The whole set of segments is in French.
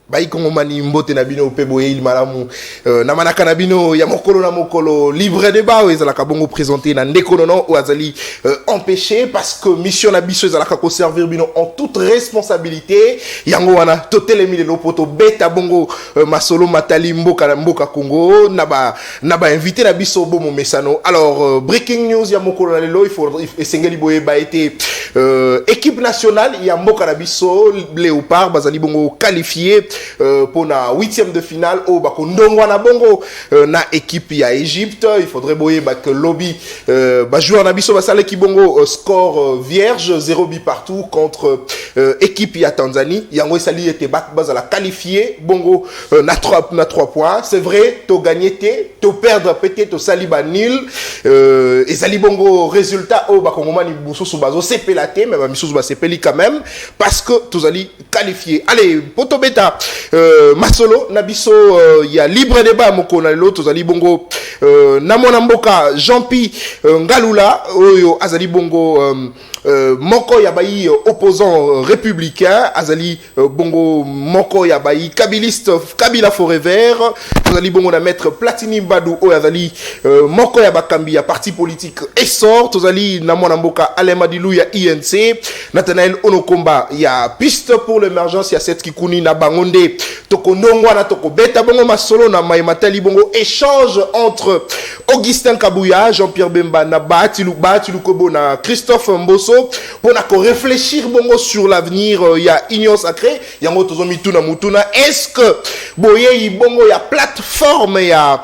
Bayi Kongomani mbote na bino pebo il malamu na manaka na bino ya mokolo na mokolo libre débat ezalaka bongo présenté na ndeko nono ou azali empêché parce que mission na biso ezalaka ko servir bino en toute responsabilité yango wana totelemi le lopoto beta bongo masolo matali mboka Congo na ba invité na biso bomo mesano. Alors breaking news ya mokolo na lelo il faut esengeli boye ba été équipe nationale ya mboka na biso Léopard bazali bongo qualifié pour la 8e de finale au bako ndongwa na bongo na équipe ya Égypte. Il faudrait boyer que lobby joueur na biso basale ki bongo score vierge 0 but partout contre équipe ya Tanzanie yango esali était bazala qualifié bongo na 3 points. C'est vrai to gagner to perdre peut-être to saliba nil ezali bongo résultat au bako ngomani bususu bazo sepelate mais ba misusu ba sepeli quand même parce que tous ali qualifié. Allez poto beta Masolo Nabiso ya libre débat moko na lelo tozali bongo na mona mboka Jean-Pi Ngalula oyo azali bongo moko ya bayi opposant républicain azali bongo moko ya bayi kabiliste Kabila Forever azali bongo na maître Platini Mbadou oyo azali moko ya bakambi ya parti politique Essor tozali na mona mboka Alemadilu ya INC Nathanaël Onokomba ya piste pour l'émergence ya cette kikuni na bangonde toko ndongwa na toko beta bongo masolo na maimatali bongo échange entre Augustin Kabouya Jean-Pierre Bemba na Bahati Lukobo na Christophe Mbosso pour na ko réfléchir bongo sur l'avenir ya Union Sacrée yango tozomi tuna mutuna est-ce que boye bongo ya plateforme ya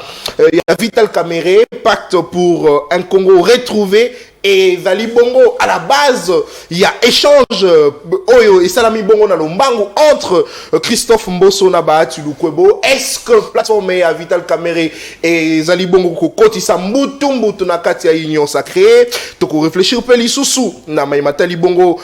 Vital Kamerhe pacte pour un Congo retrouvé et Zali Bongo à la base il y a échange oyo et salami bongo na lombangu entre Christophe Mbosso na Bahati Lukwebo. Est-ce que plateforme ya Vital Kamerhe et Zali Bongo ko kotisa mbutu na kati ya Union Sacrée toko réfléchir pe lisusu na maimatali bongo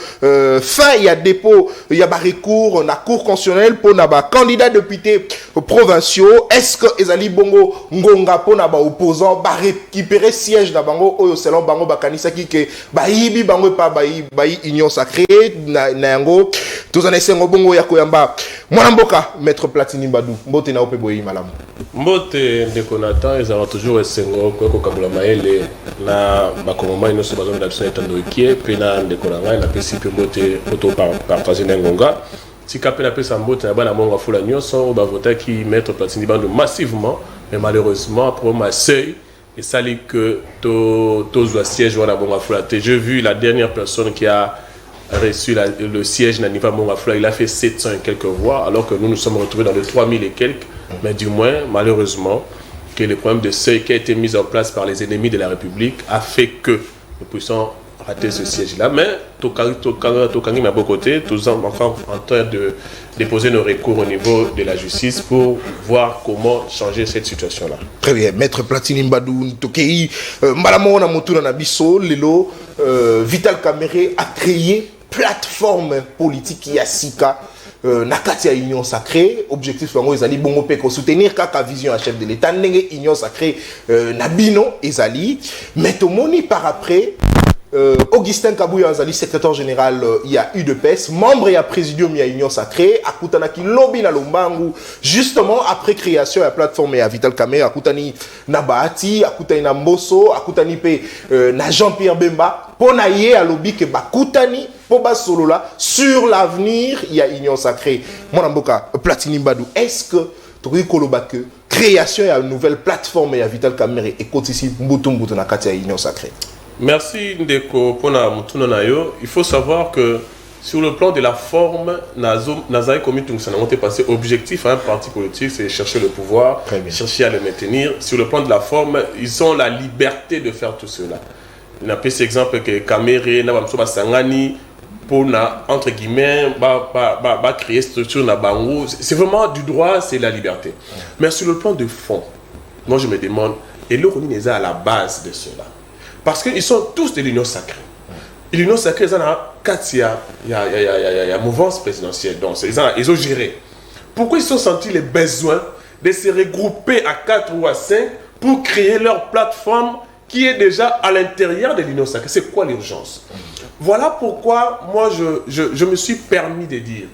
fin il y a dépôt il y a ba recours na cour constitutionnelle pour na ba candidat député provinciaux. Est-ce que Zali Bongo ngonga pour na ba opposant ba récupérer siège na bango oyo selon bango bakanisa que bayibi bango pa bayi Union Sacrée na yango tozana sengo bongo ya koyamba mwana mboka maître Platini Mbadou mbote na ope boyi malamu mbote ndeko Nathan ezala toujours esengo ko kabula maele na bakongoma inoso bazo na biso etando ekie pe na ndeko na ngai na pesi pe mbote auto partager na ngonga tika pe na pesa mbote na bana monga fula nyonso ba vota ki maître Platini Mbadou massivement mais malheureusement pour ma seuil et ça dit que tous siège voilà bon j'ai vu la dernière personne qui a reçu le siège n'a pas bon il a fait 700 et quelques voix alors que nous sommes retrouvés dans les 3000 et quelques mais du moins malheureusement que le problème de seuil qui a été mis en place par les ennemis de la République a fait que nous puissions rater ce siège là mais Tokangi à beau côté tous sommes enfin en train de déposer nos recours au niveau de la justice pour voir comment changer cette situation là. Très bien maître Platini Mbadou Tokei Mbalamo na motuna na biso lelo Vital Kamerhe a créé plateforme politique ya sika na kati ya Union Sacrée objectif bango ezali bongo pe ko soutenir kaka vision à chef de l'état ndenge Union Sacrée na bino ezali mais tomoni par après Augustin Kabouya azali secrétaire général il y a UDPS membre et à présidium il y a Union Sacrée akutana ki lobby na lombangu justement après création de la plateforme ya Vital Kamerhe akutani na Bahati akutani na Mbosso akutani pe na Jean-Pierre Bemba pona ye a lobby ke bakutani po basolola sur l'avenir il y a Union Sacrée mon mboka Platini Mbadou est-ce que tu koloba que création ya nouvelle plateforme ya Vital Kamerhe et kotisi mbutu na kati ya Union Sacrée. Merci Ndeko Pona Mutuno Nayo. Il faut savoir que sur le plan de la forme, Nazaï Komitung s'est passé objectif à un parti politique, c'est chercher le pouvoir, chercher à le maintenir. Sur le plan de la forme, ils ont la liberté de faire tout cela. Il a pris cet exemple que Kamerhe, Nabamsoba Sangani, pour entre guillemets, créer structure na bango. C'est vraiment du droit, c'est la liberté. Mais sur le plan de fond, moi je me demande, et l'Oroni est à la base de cela. Parce qu'ils sont tous de l'Union Sacrée. Et l'Union Sacrée, il y a mouvance présidentielle. Donc, ils ont géré. Pourquoi ils se sont sentis les besoins de se regrouper à 4 ou à 5 pour créer leur plateforme qui est déjà à l'intérieur de l'Union Sacrée? C'est quoi l'urgence? Voilà pourquoi moi, je me suis permis de dire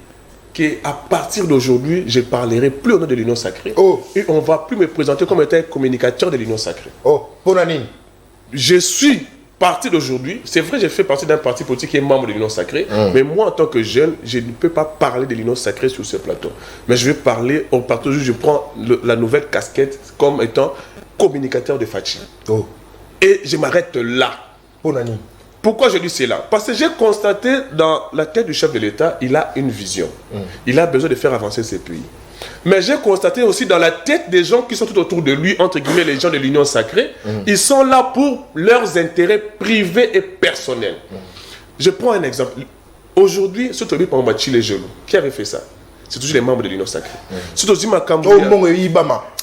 qu'à partir d'aujourd'hui, je ne parlerai plus au nom de l'Union sacrée. Oh. Et on ne va plus me présenter comme étant un communicateur de l'Union sacrée. Oh, Ponanine. Je suis parti d'aujourd'hui. C'est vrai, j'ai fait partie d'un parti politique qui est membre de l'Union sacrée. Mais moi, en tant que jeune, je ne peux pas parler de l'Union sacrée sur ce plateau. Mais je vais parler, au partout, je prends la nouvelle casquette comme étant communicateur de Fachi. Oh. Et je m'arrête là. Ponanine. Pourquoi je dis cela? Parce que j'ai constaté dans la tête du chef de l'État, il a une vision. Il a besoin de faire avancer ce pays. Mais j'ai constaté aussi dans la tête des gens qui sont tout autour de lui, entre guillemets les gens de l'Union sacrée, ils sont là pour leurs intérêts privés et personnels. Je prends un exemple. Aujourd'hui, surtout par exemple, les genoux. Qui avait fait ça? C'est toujours les membres de l'Union sacrée. Surtout Zima Kambouya.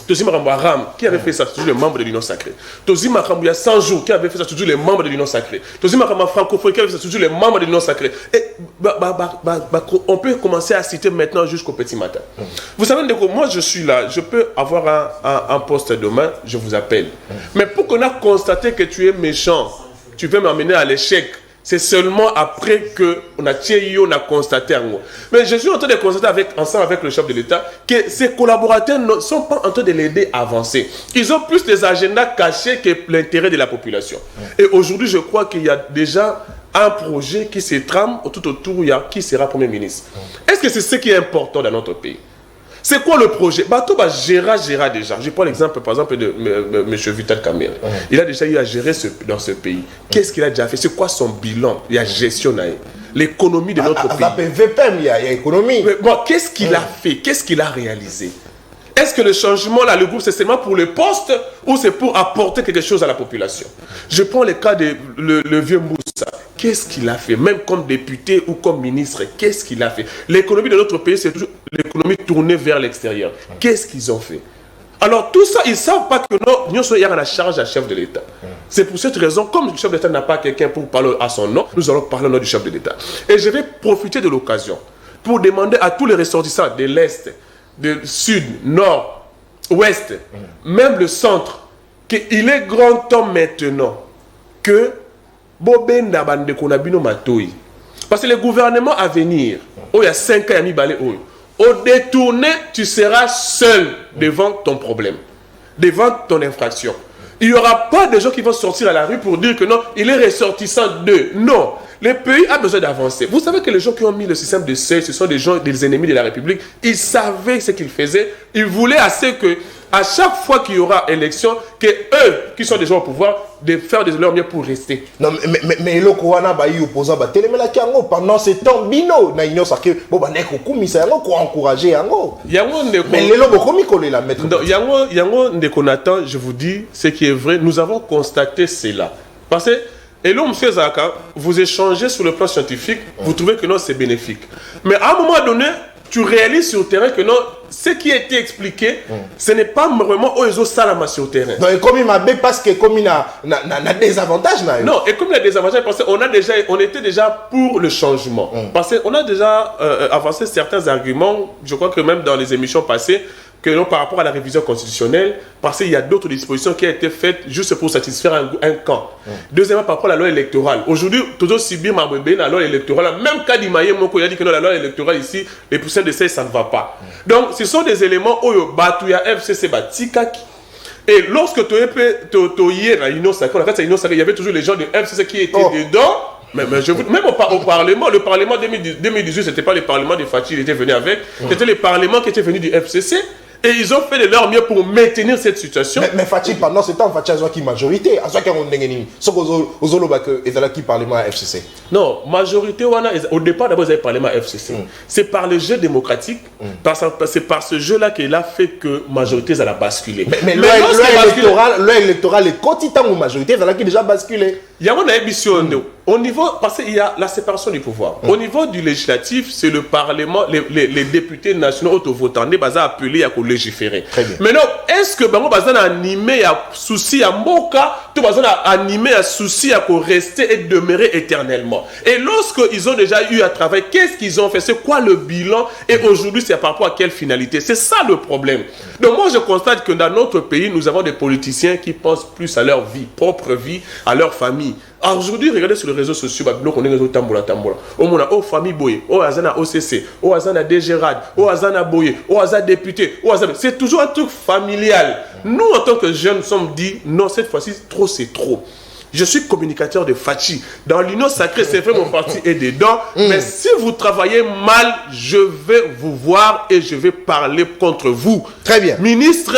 Tozima Kambouya Ram, qui avait fait ça? C'est toujours les membres de l'Union sacrée. Tozima Kambouya 100 jours, qui avait fait ça? C'est toujours les membres de l'Union sacrée. Tozima Kambouya Francophone, qui avait fait ça? C'est toujours les membres de l'Union sacrée. Et on peut commencer à citer maintenant jusqu'au petit matin. Vous savez, moi je suis là, je peux avoir un poste demain, je vous appelle. Mais pour qu'on a constaté que tu es méchant, tu veux m'amener à l'échec. C'est seulement après qu'on a constaté en gros. Mais je suis en train de constater ensemble avec le chef de l'État que ses collaborateurs ne sont pas en train de l'aider à avancer. Ils ont plus des agendas cachés que l'intérêt de la population. Et aujourd'hui, je crois qu'il y a déjà un projet qui se trame tout autour, qui sera Premier ministre. Est-ce que c'est ce qui est important dans notre pays? C'est quoi le projet? Bato Gérard déjà. Je prends l'exemple par exemple de M. Vital Kamerhe. Il a déjà eu à gérer dans ce pays. Qu'est-ce qu'il a déjà fait? C'est quoi son bilan? Il y a gestion, l'économie de notre pays. Il y a économie. Bon, qu'est-ce qu'il a fait? Qu'est-ce qu'il a réalisé? Est-ce que le changement, là, le groupe, c'est seulement pour le poste ou c'est pour apporter quelque chose à la population? Je prends le cas de le vieux Moussa. Qu'est-ce qu'il a fait? Même comme député ou comme ministre, qu'est-ce qu'il a fait? L'économie de notre pays, c'est toujours l'économie tournée vers l'extérieur. Qu'est-ce qu'ils ont fait? Alors tout ça, ils ne savent pas que nous sommes à la charge à chef de l'État. C'est pour cette raison, comme le chef de l'État n'a pas quelqu'un pour parler à son nom, nous allons parler au nom du chef de l'État. Et je vais profiter de l'occasion pour demander à tous les ressortissants de l'Est, du Sud, Nord, Ouest, même le centre, qu'il est grand temps maintenant que Bobenda Bandeko Nabino Matoi. Parce que le gouvernement à venir, il y a 5 ans, au détourné, tu seras seul devant ton problème, devant ton infraction. Il n'y aura pas de gens qui vont sortir à la rue pour dire que non, il est ressortissant d'eux. Non, le pays a besoin d'avancer. Vous savez que les gens qui ont mis le système de seuil, ce sont des gens, des ennemis de la République. Ils savaient ce qu'ils faisaient. Ils voulaient assez que, à chaque fois qu'il y aura élection, que eux, qui sont des gens au pouvoir, de faire de leur mieux pour rester. Non, mais le Kouana ba y opposant ba télémela kiango pendant ce temps bino na union sacrée bo ba neko kumisa yango ko encourager yango. Yango ndeko. Mais les lobo komi kolé la mettre. Yango ndeko Nathan, je vous dis ce qui est vrai, nous avons constaté cela. Parce que et là, M. Zaka, vous échangez sur le plan scientifique, vous trouvez que non, c'est bénéfique. Mais à un moment donné, tu réalises sur le terrain que non, ce qui a été expliqué, ce n'est pas vraiment Oezo Salama sur le terrain. Non, et comme il m'a dit, parce que comme il a des avantages. Non, et comme il a des avantages, parce qu'on était déjà pour le changement. Parce qu'on a déjà avancé certains arguments, je crois que même dans les émissions passées, que non, par rapport à la révision constitutionnelle, parce qu'il y a d'autres dispositions qui ont été faites juste pour satisfaire un camp. Deuxièmement, par rapport à la loi électorale. Aujourd'hui, toujours Sibir Mabébé, la loi électorale, même Kadimaye Moko, il a dit que non, la loi électorale ici, les poussins de ça, ça ne va pas. Donc, ce sont des éléments où il y a FCC Batikaki. Et lorsque tu es à l'Union sacrée, en fait, il y avait toujours les gens de FCC qui étaient dedans. Mais même au Parlement, le Parlement 2018, ce n'était pas le Parlement de Fachi, il était venu avec, c'était le Parlement qui était venu du FCC. Et ils ont fait de leur mieux pour maintenir cette situation. Mais Fachi, pendant ce temps, Fachi a joué qui majorité. A joué qui a qui Parlement à FCC. Non, majorité, au départ, d'abord, ils avaient Parlement à FCC. C'est par le jeu démocratique, c'est par ce jeu-là qu'il a fait que majorité, ça a basculé. Mais loi électorale est quotidien ou majorité, ça a déjà basculé. Il y a une ambition au niveau, parce qu'il y a la séparation du pouvoir. Au niveau du législatif, c'est le Parlement, les députés nationaux auto-votants, ils sont appelés à légiférer. Maintenant, est-ce que Bango Bazan a animé à souci à Moka, tout Bazan a animé à souci à rester et demeurer éternellement? Et lorsqu'ils ont déjà eu à travailler, qu'est-ce qu'ils ont fait? C'est quoi le bilan? Et aujourd'hui, c'est par rapport à quelle finalité? C'est ça le problème. Donc moi, je constate que dans notre pays, nous avons des politiciens qui pensent plus à leur vie, propre vie, à leur famille. Aujourd'hui, regardez sur les réseaux sociaux, on est réseau tambola. On a famille Boye, Azana OCC, Azana DGRAD, Azana Boye, Azana député, c'est toujours un truc familial. Nous, en tant que jeunes, nous sommes dit, non, cette fois-ci, trop, c'est trop. Je suis communicateur de Fachi. Dans l'Union Sacrée, c'est vrai, mon parti est dedans. Mais si vous travaillez mal, je vais vous voir et je vais parler contre vous. Très bien. Ministre,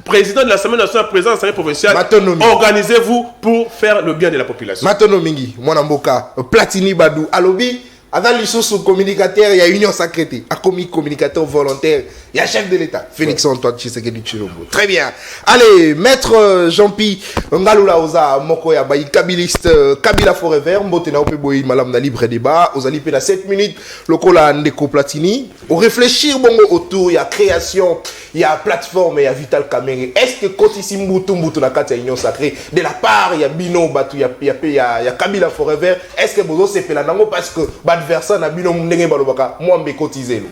président de l'Assemblée nationale, président de l'Assemblée provinciale, organisez-vous pour faire le bien de la population. Matono Mingi, Mwanamboka, Platini Badou, Alobi, Adal Lissou, communicateur, il y a Union Sacrée, a commis communicateur volontaire, il y a chef de l'État, Félix Antoine Tshisekedi Tshilombo. Très bien. Allez, maître Jean-Pi, Ngalula Oza, Mokoya, Bayi, Kabiliste, Kabila Forever, Mbotena Opeboyi, Malam na libre débat, Ozali Pena 7 minutes, Lokola Ndeko Platini, au réfléchir bongo autour, il y a création, il y a plateforme, il y a Vital Kamere. Est-ce que Kotisi Mbutu na kati ya Union Sacrée, de la part, il y a Bino Batu, il y a Kabila Forever, est-ce que Bozo se fait la nango parce que adversaire na Bino Mndenge Balobaka, moi mbe cotisé.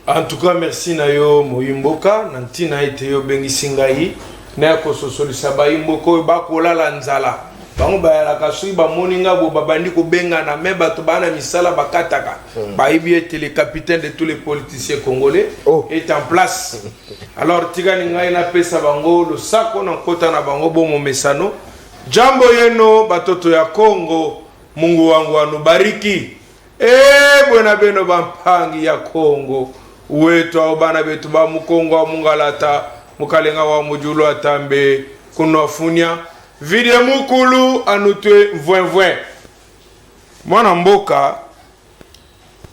En tout cas, merci Nayo Moyimboka, Nantina Eteo Bengisingai, Nako Sosolisa Bayimboko, Bakola Lanzala. Bango Bayala Kasui, Bamoninga, Babandi Benga, na Meba Tobana Misala Bakataka. Baïbi était le capitaine de tous les politiciens congolais, est en place. Alors, Tiganinga na Pesa Bango, le Sako Nankota na Bango Bomo Mesano, Jambo Yeno, Batoto ya Congo, Mungu wangu anubariki. Bwana beno bampangi ya Congo. Wetu au bana betu ba mukongo wa mungalata mukalenga wa mujulu atambe kunofunya vide mukulu anutwe vwen. Mwana mboka,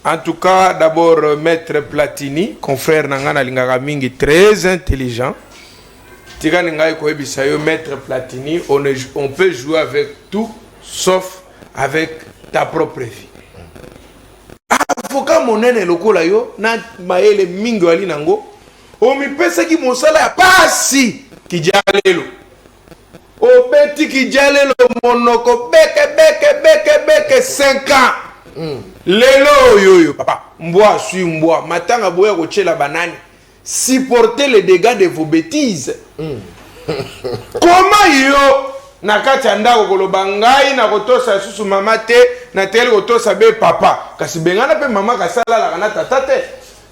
en tout cas d'abord maître Platini, confrère nangana lingaka mingi, très intelligent. Tika ningai ko ebisa yo maître Platini, on peut jouer avec tout sauf avec ta propre vie. Avocat monene lokola yo na maele mingi wali nango o mi pesa ki mosala ya pasi kijalelo o beti kijalelo monoko beke 5 ans lelo yoyo papa mbwa sui mbwa matanga boya ko chela banani supporter les dégâts de vos bêtises. Comment yo nakati andako koloba ngai na kotosa susu mama te na tele kotosa be papa kasi bengana pe mama kasala la kana tata te,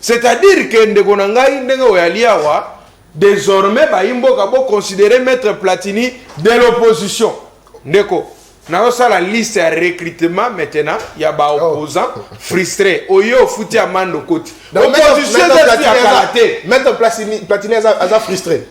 c'est-à-dire que ndeko na ngai ndenge oyaliawa désormais ba imboka bo considérer maître Platini de l'opposition ndeko na osala liste ya recrutement maintenant ya ba opposant frustré oyo futi amando koti opposition de ya kalate maître Platini aza frustré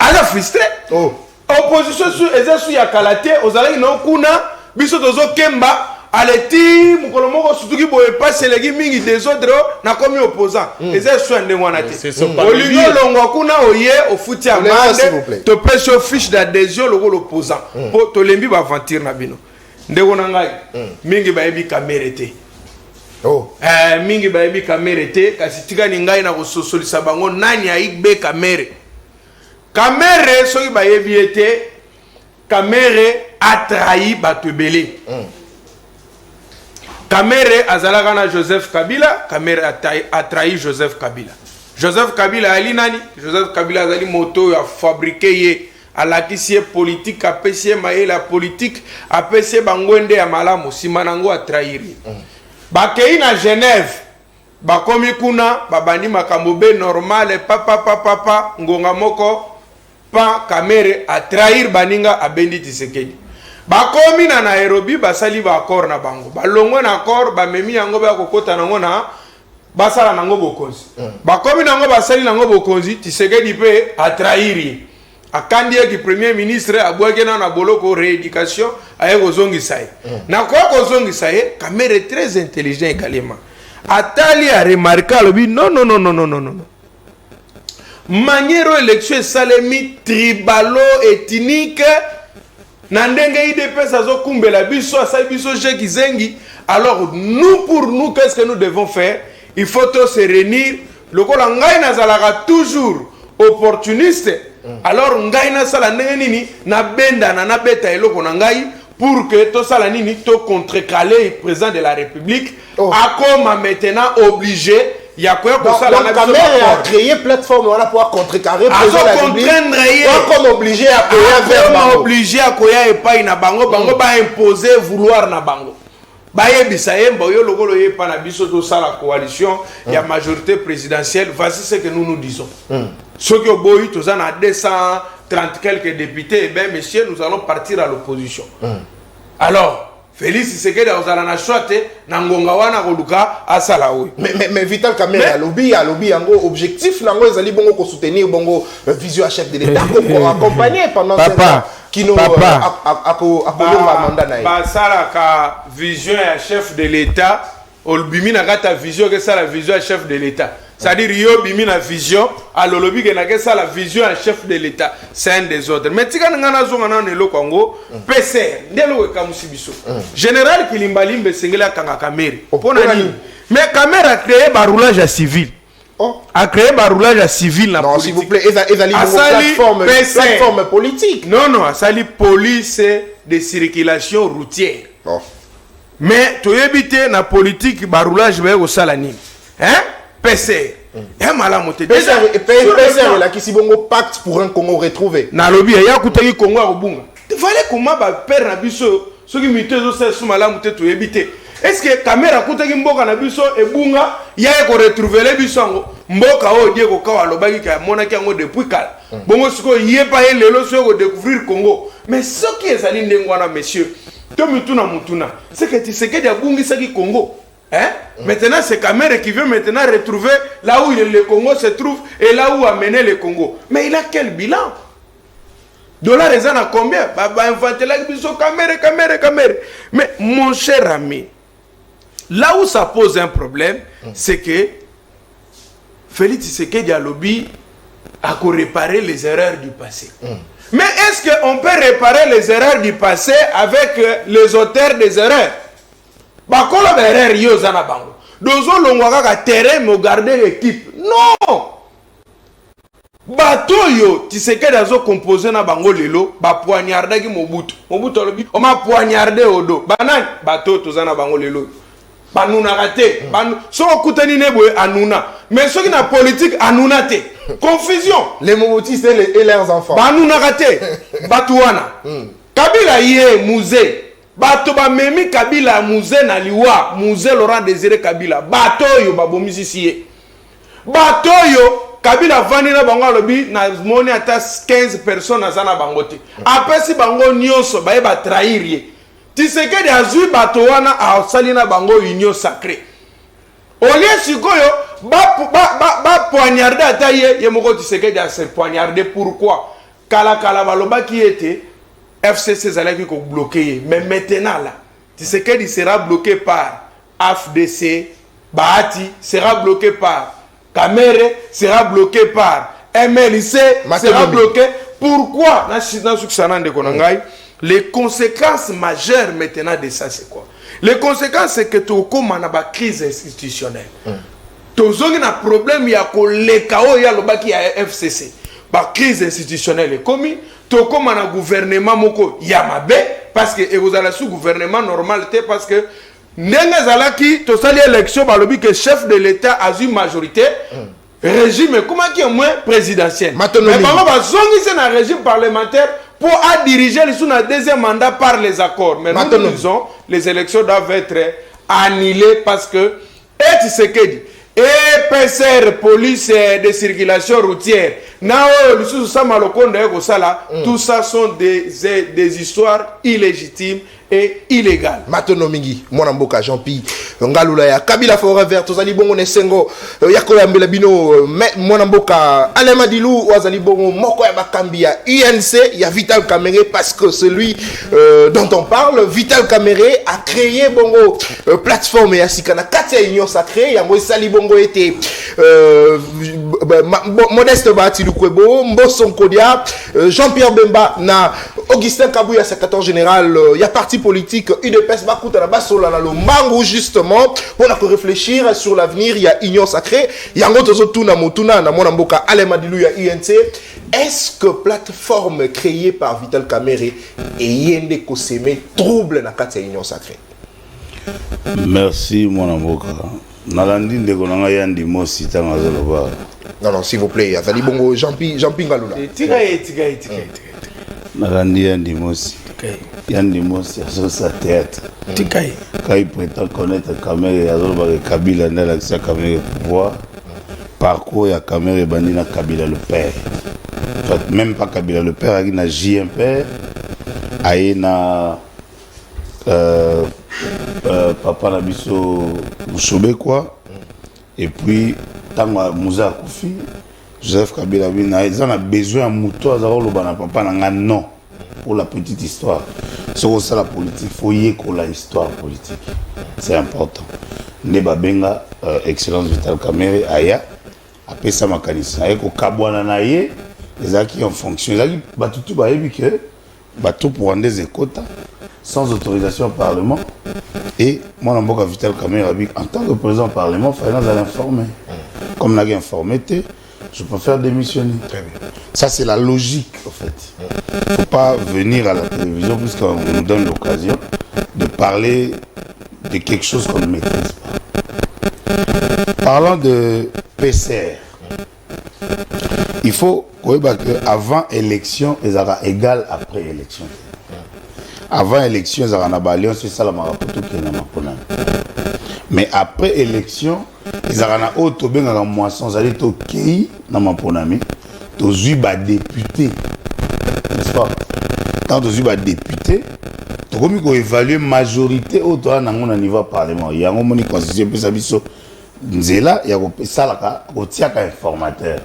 opposition sur ezesu ya kalate ozalaki no kuna biso tozo kemba aleti mukolo moko sutuki boye passe legi mingi désordre na komi opposant ezesu ande wana te olingo longwa kuna oye ofuti amande to pese fiche d'adhésion logo l'opposant po to lembi ba aventure na bino ndeko na ngai mingi ba ebi kamere te mingi ba ebi kamere te kasi tika ni ngai na kososolisa bango nani aigbe kamere. Kamere, soki ba yebiete, Kamere a trahi Batubele. Kamere azalaka na Joseph Kabila, Kamere a trahi Joseph Kabila. Joseph Kabila ali nani? Joseph Kabila azali moto ya fabriqué ye alakisi politique apesi maye la politique apesi bangwende ya malamu simanango a trahiri. Bakei na Genève. Bakomi kuna babandi makambo be normal papa ngonga moko pa Kamere a trahir baninga abendi Tshisekedi. Bakomi na Nairobi basali ba accord na bango. Balongwe na accord ba memi yango ba kokota nango na basala nango bokonzi. Bakomi nango basali nango bokonzi Tshisekedi pe a trahiri. Akandi ki premier ministre abwake na boloko rééducation aye kozongi sai. Na kwa kozongi sai Kamere très intelligent également. Atali a remarqué le non. Manière élection salemi tribalo ethnique nandenge IDP sazo kumbela biso asai biso jeki zengi. Alors nous pour nous qu'est-ce que nous devons faire? Il faut se réunir. Le kola ngai nazalaka toujours opportuniste. Alors ngai na sala ndenge nini na benda na beta eloko na ngai pour que to sala nini to contrecaler le président de la République a comme maintenant obligé ya koya donc Kamere a créé plateforme on va pouvoir contrecarrer comme obligé à koya vers bango obligé à koya epai na bango bango ba imposer vouloir na bango ba yebisa yemba yo lokolo yepa na biso to sala coalition ya majorité présidentielle voici ce que nous disons ce que boyi to na 230 quelques députés et ben messieurs nous allons partir à l'opposition alors Félix Tshisekedi ozala na choite na ngonga wana koluka asala oyo mais Vital Kamerhe alobi yango objectif nango ezali bongo ko soutenir bongo vision à chef de l'État ko accompagner pendant ce temps kino akolonga mandat na ye basala ka vision ya chef de l'État olbimi na kata vision que ça la vision à chef de l'État c'est-à-dire yo bimi na vision alolobi que na que ça la vision à chef de l'État c'est un des autres mais tika ngana zonga na nelo Congo PC ndelo ka musibiso général Kilimbalimbe sengela kanga Kamere pona ni mais Kamere a créé baroulage à civil a créé baroulage à civil na non s'il vous plaît ezali plateforme politique non asali police de circulation routière mais to yebite na politique baroulage ba ko sala ni PC mala moté déjà la qui si bongo pacte pour un Congo retrouvé na lobby ya kutaki Congo akobunga fallait comment ba père na biso soki mitezo se sumala moté to yebite est-ce que caméra kutaki mboka na biso ebunga ya ko retrouver le biso ngo mboka o die ko kawa lobaki ka monaki ngo depuis kala bongo siko yepa ye lelo so ko découvrir Congo mais ce qui est ali ndengwana monsieur to mutuna c'est que Tshisekedi abungi saki Congo. Maintenant, c'est Kamere qui veut maintenant retrouver là où le Congo se trouve et là où a mené le Congo. Mais il a quel bilan? Dollars, ils en a combien? Inventé la Kamere. Mais mon cher ami, là où ça pose un problème, c'est que Félix Tshisekedi a lobby à réparer les erreurs du passé. Mais est-ce qu'on peut réparer les erreurs du passé avec les auteurs des erreurs? Bakolo berere yo zana bango. Dozo longwa ka terrain mo garder l'équipe. Non. Bato yo Tshisekedi azo composer na bango lelo ba poignarder ki Mobutu. Mobutu lobi o ma poignarder odo. Banani bato to zana bango lelo. Banuna raté. So kutani nebwe anuna. Mais ceux qui na politique anuna te. Confusion. Les Mobutistes et leurs enfants. Banuna raté. Batuana. Kabila yé musée. Bato ba memi Kabila musée na liwa musée Laurent Désiré Kabila bato yo babomisi siye bato yo Kabila vani na bango lobi na moni ata 15 personnes azana bango te apesi bango nyonso ba ba trahir ye Tshisekedi azui bato wana a sali na bango union sacrée olie sikoyo ba poignarder ata ye moko Tshisekedi a se poignarder pourquoi kala baloba qui était FCC Zalaki ko bloqué mais maintenant là Tshisekedi sera bloqué par AFDC Bahati sera bloqué par Kamere sera bloqué par MLC sera bloqué pourquoi les conséquences majeures maintenant de ça c'est quoi les conséquences c'est que tu as une crise institutionnelle tu as un problème ya ko le kao ya lobaki ya FCC ba crise institutionnelle est commis to comme un gouvernement moko yamabe parce que et vous allez sous gouvernement normal parce que nenga zalaki to sali élection balobi que chef de l'état a une majorité régime comment qui est moins présidentiel mais bango ba zongi c'est un régime parlementaire pour à diriger le sous un deuxième mandat par les accords mais nous disons les élections doivent être annulées parce que et Tshisekedi et PCR police de circulation routière tout ça sont des histoires illégitimes et illégales. Maintenant mingi mwana mboka Jean-Pierre ngalula ya Kabila forever tozali bongo nesengo yakoya mbela bino mwana mboka Alema Dilou wazali bongo moko ya bakambi ya UNC ya Vital Kamerhe parce que celui dont on parle Vital Kamerhe a créé bongo plateforme ya sikana kati ya union sacrée yango esali bongo était Modeste Bahati Lukwebo Mbosso Nkodia Jean-Pierre Bemba na Augustin Kabouya secrétaire général il y a parti politique UDPS bakuta na basola na lombangu justement pour réfléchir sur l'avenir il y a union sacrée yango tozo tuna mutuna na mwana mboka Alema Dilou ya UNC est-ce que plateforme créée par Vital Kamerhe et yende ko semer trouble na kati ya union sacrée? Merci mwana mboka Nalandi ndeko nanga yandi mosi tanga zoloba. Non, s'il vous plaît, Azali Bongo, Jean-Pi Ngaloula. Tika. Nalandi yandi mosi. Yandi mosi aso sa théâtre. Tika. Quand il prétend connaître Kamere, azoloba que Kabila n'a l'accès à Kamere pouvoir. Parcours ya Kamere bandina Kabila le père. Même pas Kabila le père, il a JMP, il a papa Nabiso Mouchoube quoi. Et puis, tant que Moussa Koufi, Joseph Kabila, ils ont besoin d'un mouton, papa n'a non pour la petite histoire. C'est ça la politique, il faut y avoir la histoire politique. C'est important. Neba Benga, Excellence Vital Kamere, Aya, après ça, ma canisse. Avec au Kabouana Naye, les acquis en fonction. Les acquis, tout que tout pour rendre des quotas sans autorisation au Parlement. Et moi, en Vital Kamere, en tant que président du Parlement, il fallait l'informer. Comme on a informé, je préfère démissionner. Très bien. Ça, c'est la logique, en fait. Il ne faut pas venir à la télévision puisqu'on nous donne l'occasion de parler de quelque chose qu'on ne maîtrise pas. Parlant de PCR, il faut qu'avant élection, ils soient égales après élection. Avant élection, ils soient en alliance, c'est ça la marapoto qui est dans ma. Mais après élection, ils soient en auto, bien en moisson, ça dit au pays dans ma ponami, aux UBA députés, n'est-ce pas? Quand aux UBA députés, tu comme qu'on évalue majorité auto à un niveau parlement. Il y a un moment constitué plus abisso. Nzela, il y a ça là, on tient qu'un informateur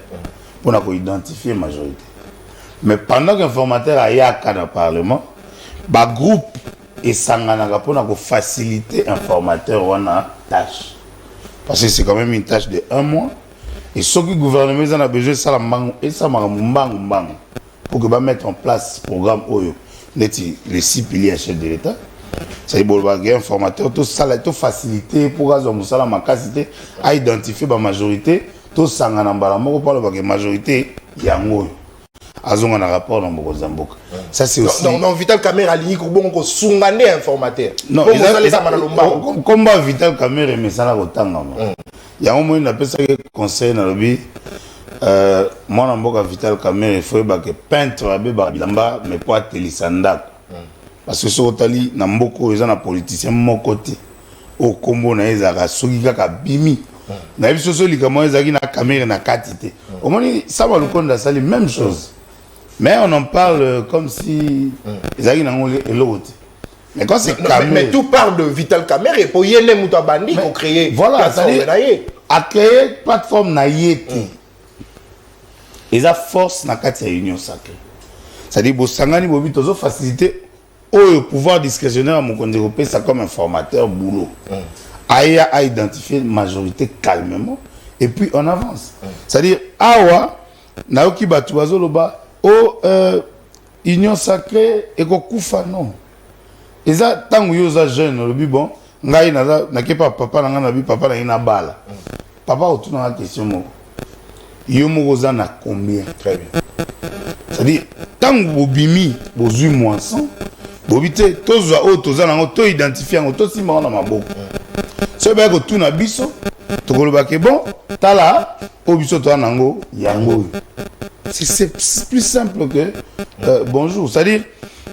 pour identifier majorité. Mais pendant qu'un informateur a dans le parlement, le groupe et sangana pour faciliter informateur on a tâche. Parce que c'est quand même une tâche de 1 mois. Et ce que le gouvernement a besoin, ça et ça pour que mettre en place ce programme OYO, les 6 piliers chefs de l'État. C'est un informateur, tout ça, tout facilité pour à identifier la majorité, tout ça, la majorité, il y a un rapport dans Mozambique. Ça, c'est aussi. Non, Vital Kamere a ligne pour sungane informateur. Non, comme Vital Kamere, mais ça n'a autant. Il y a un moment, il a fait conseil dans le but. Moi, je Vital Kamere, il faut que peintre, mais pas Télisanda. Parce que sur Otali, na mboko ils ont un politicien mon côté. Au Combo na ezaka soki kaka bimi. Na biso so likamo ezaki na caméra na katité. Au moins ça va le compte ça les même chose. Mais on en parle comme si ezaki na ngole eloti. Mais quand c'est Kamere, mais tout parle de Vital Kamere pour yene muta bandi pour créer voilà, ça a créé plateforme na yeti. Ils a force na kati ya union sacrée. C'est-à-dire bosangani bobi tozo faciliter au pouvoir discrétionnaire à mon compte européen, ça comme informateur boulot. Aïe à identifier la majorité calmement et puis on avance. C'est-à-dire, awa, naoki batuazo loba, union sacrée et koufa non. Et ça, tant que vous êtes jeune, le bon, ngai n'a pas papa n'a papa n'a bala. Papa autour dans la question mo. Yo mo na combien? Très bien. C'est-à-dire, tant que vous bimi, vous 8 moissons. Bobité, tous les identifiés, tous les gens qui sont là. Tout na biso, tout le monde bon, tala, obiso to anango, yango. C'est plus simple que bonjour. C'est-à-dire,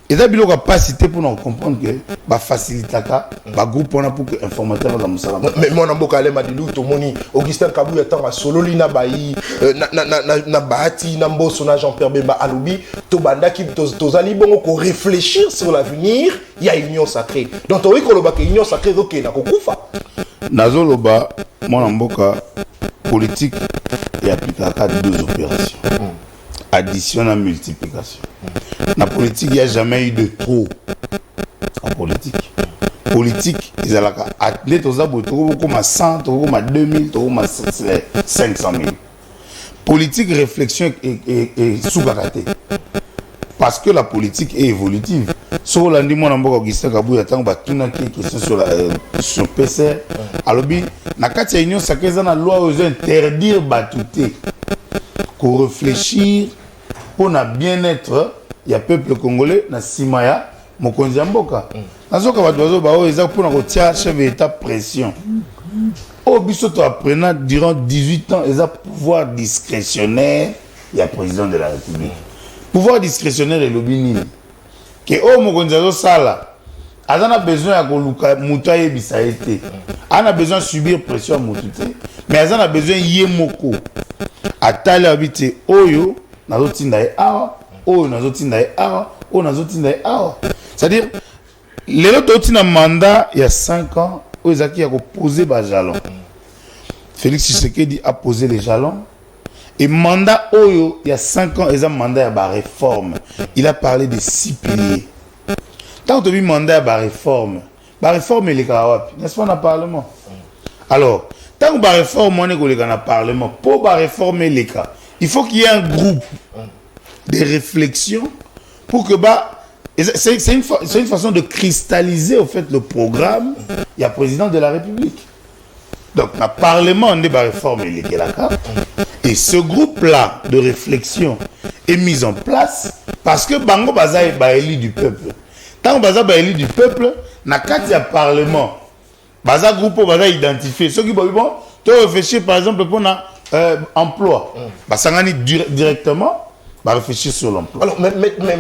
il y a des capacités pour nous comprendre que bah faciliter bah groupe pour que informateur dans musala. Mais mon ambo kale madilu to moni Augustin Kabouya tanga sololi na bayi na bahati na mboso na Jean-Pierre Bemba alobi to banda ki to zali bongo ko réfléchir sur l'avenir, il y a union sacrée. Donc to ko loba que union sacrée OK na ko kufa. Nazo loba mon amboka politique et appliquera 2 opérations. Addition à multiplication. Dans la politique, il n'y a jamais eu de trop en politique. Politique, ils ont athlètes aux abos, comme à 100, comme à 2000, comme à 500 000. Politique, réflexion et sous-garaté. Parce que la politique est évolutive. Sur l'année, moi, je Augustin Kabouya, il y a une question sur PCR. Alors, dans la union sacrée, la loi aux interdire batouter. Qu'on réfléchir pour na bien-être, il y a peuple congolais, na Simaya, Mokonzi Mboka. Nazoka badozo ba o eza pour na kotia chef d'état pression. au bisoto apprenant durant 18 ans, ils ont pouvoir discrétionnaire, il y a président de la République. Pouvoir discrétionnaire et lobby que au Mokonzazo Sala, on a besoin de Moutaye Bissaïté. On a besoin de subir pression à Moutouté, mais on a besoin de Yemoko. À Tali habité Oyo, Nazotindae Awa, Oyo Nazotindae Awa, Oyo Nazotindae Awa. C'est-à-dire, les autres ont un mandat il y a 5 ans, où ils ont posé les jalons. Félix Tshisekedi a posé les jalons. Et mandat Oyo, il y a 5 ans, ils ont un mandat à réforme. Il a parlé de 6 piliers. Tant que tu as mandat à réforme est le cas, n'est-ce pas, dans le Parlement? Alors, tant que la réforme est dans le Parlement, pour réformer les cas, il faut qu'il y ait un groupe de réflexion pour que c'est une façon de cristalliser au fait le programme. Il y a le président de la République. Donc, le Parlement est dans la réforme et ce groupe-là de réflexion est mis en place parce que Bango Baza est élu du peuple. Tant que Baza est élu du peuple, dans le Parlement, Baza groupe Baza identifié. Ceux qui vont réfléchir par exemple pour l'emploi, Basangani directement. Réfléchir sur l'emploi. Alors, mais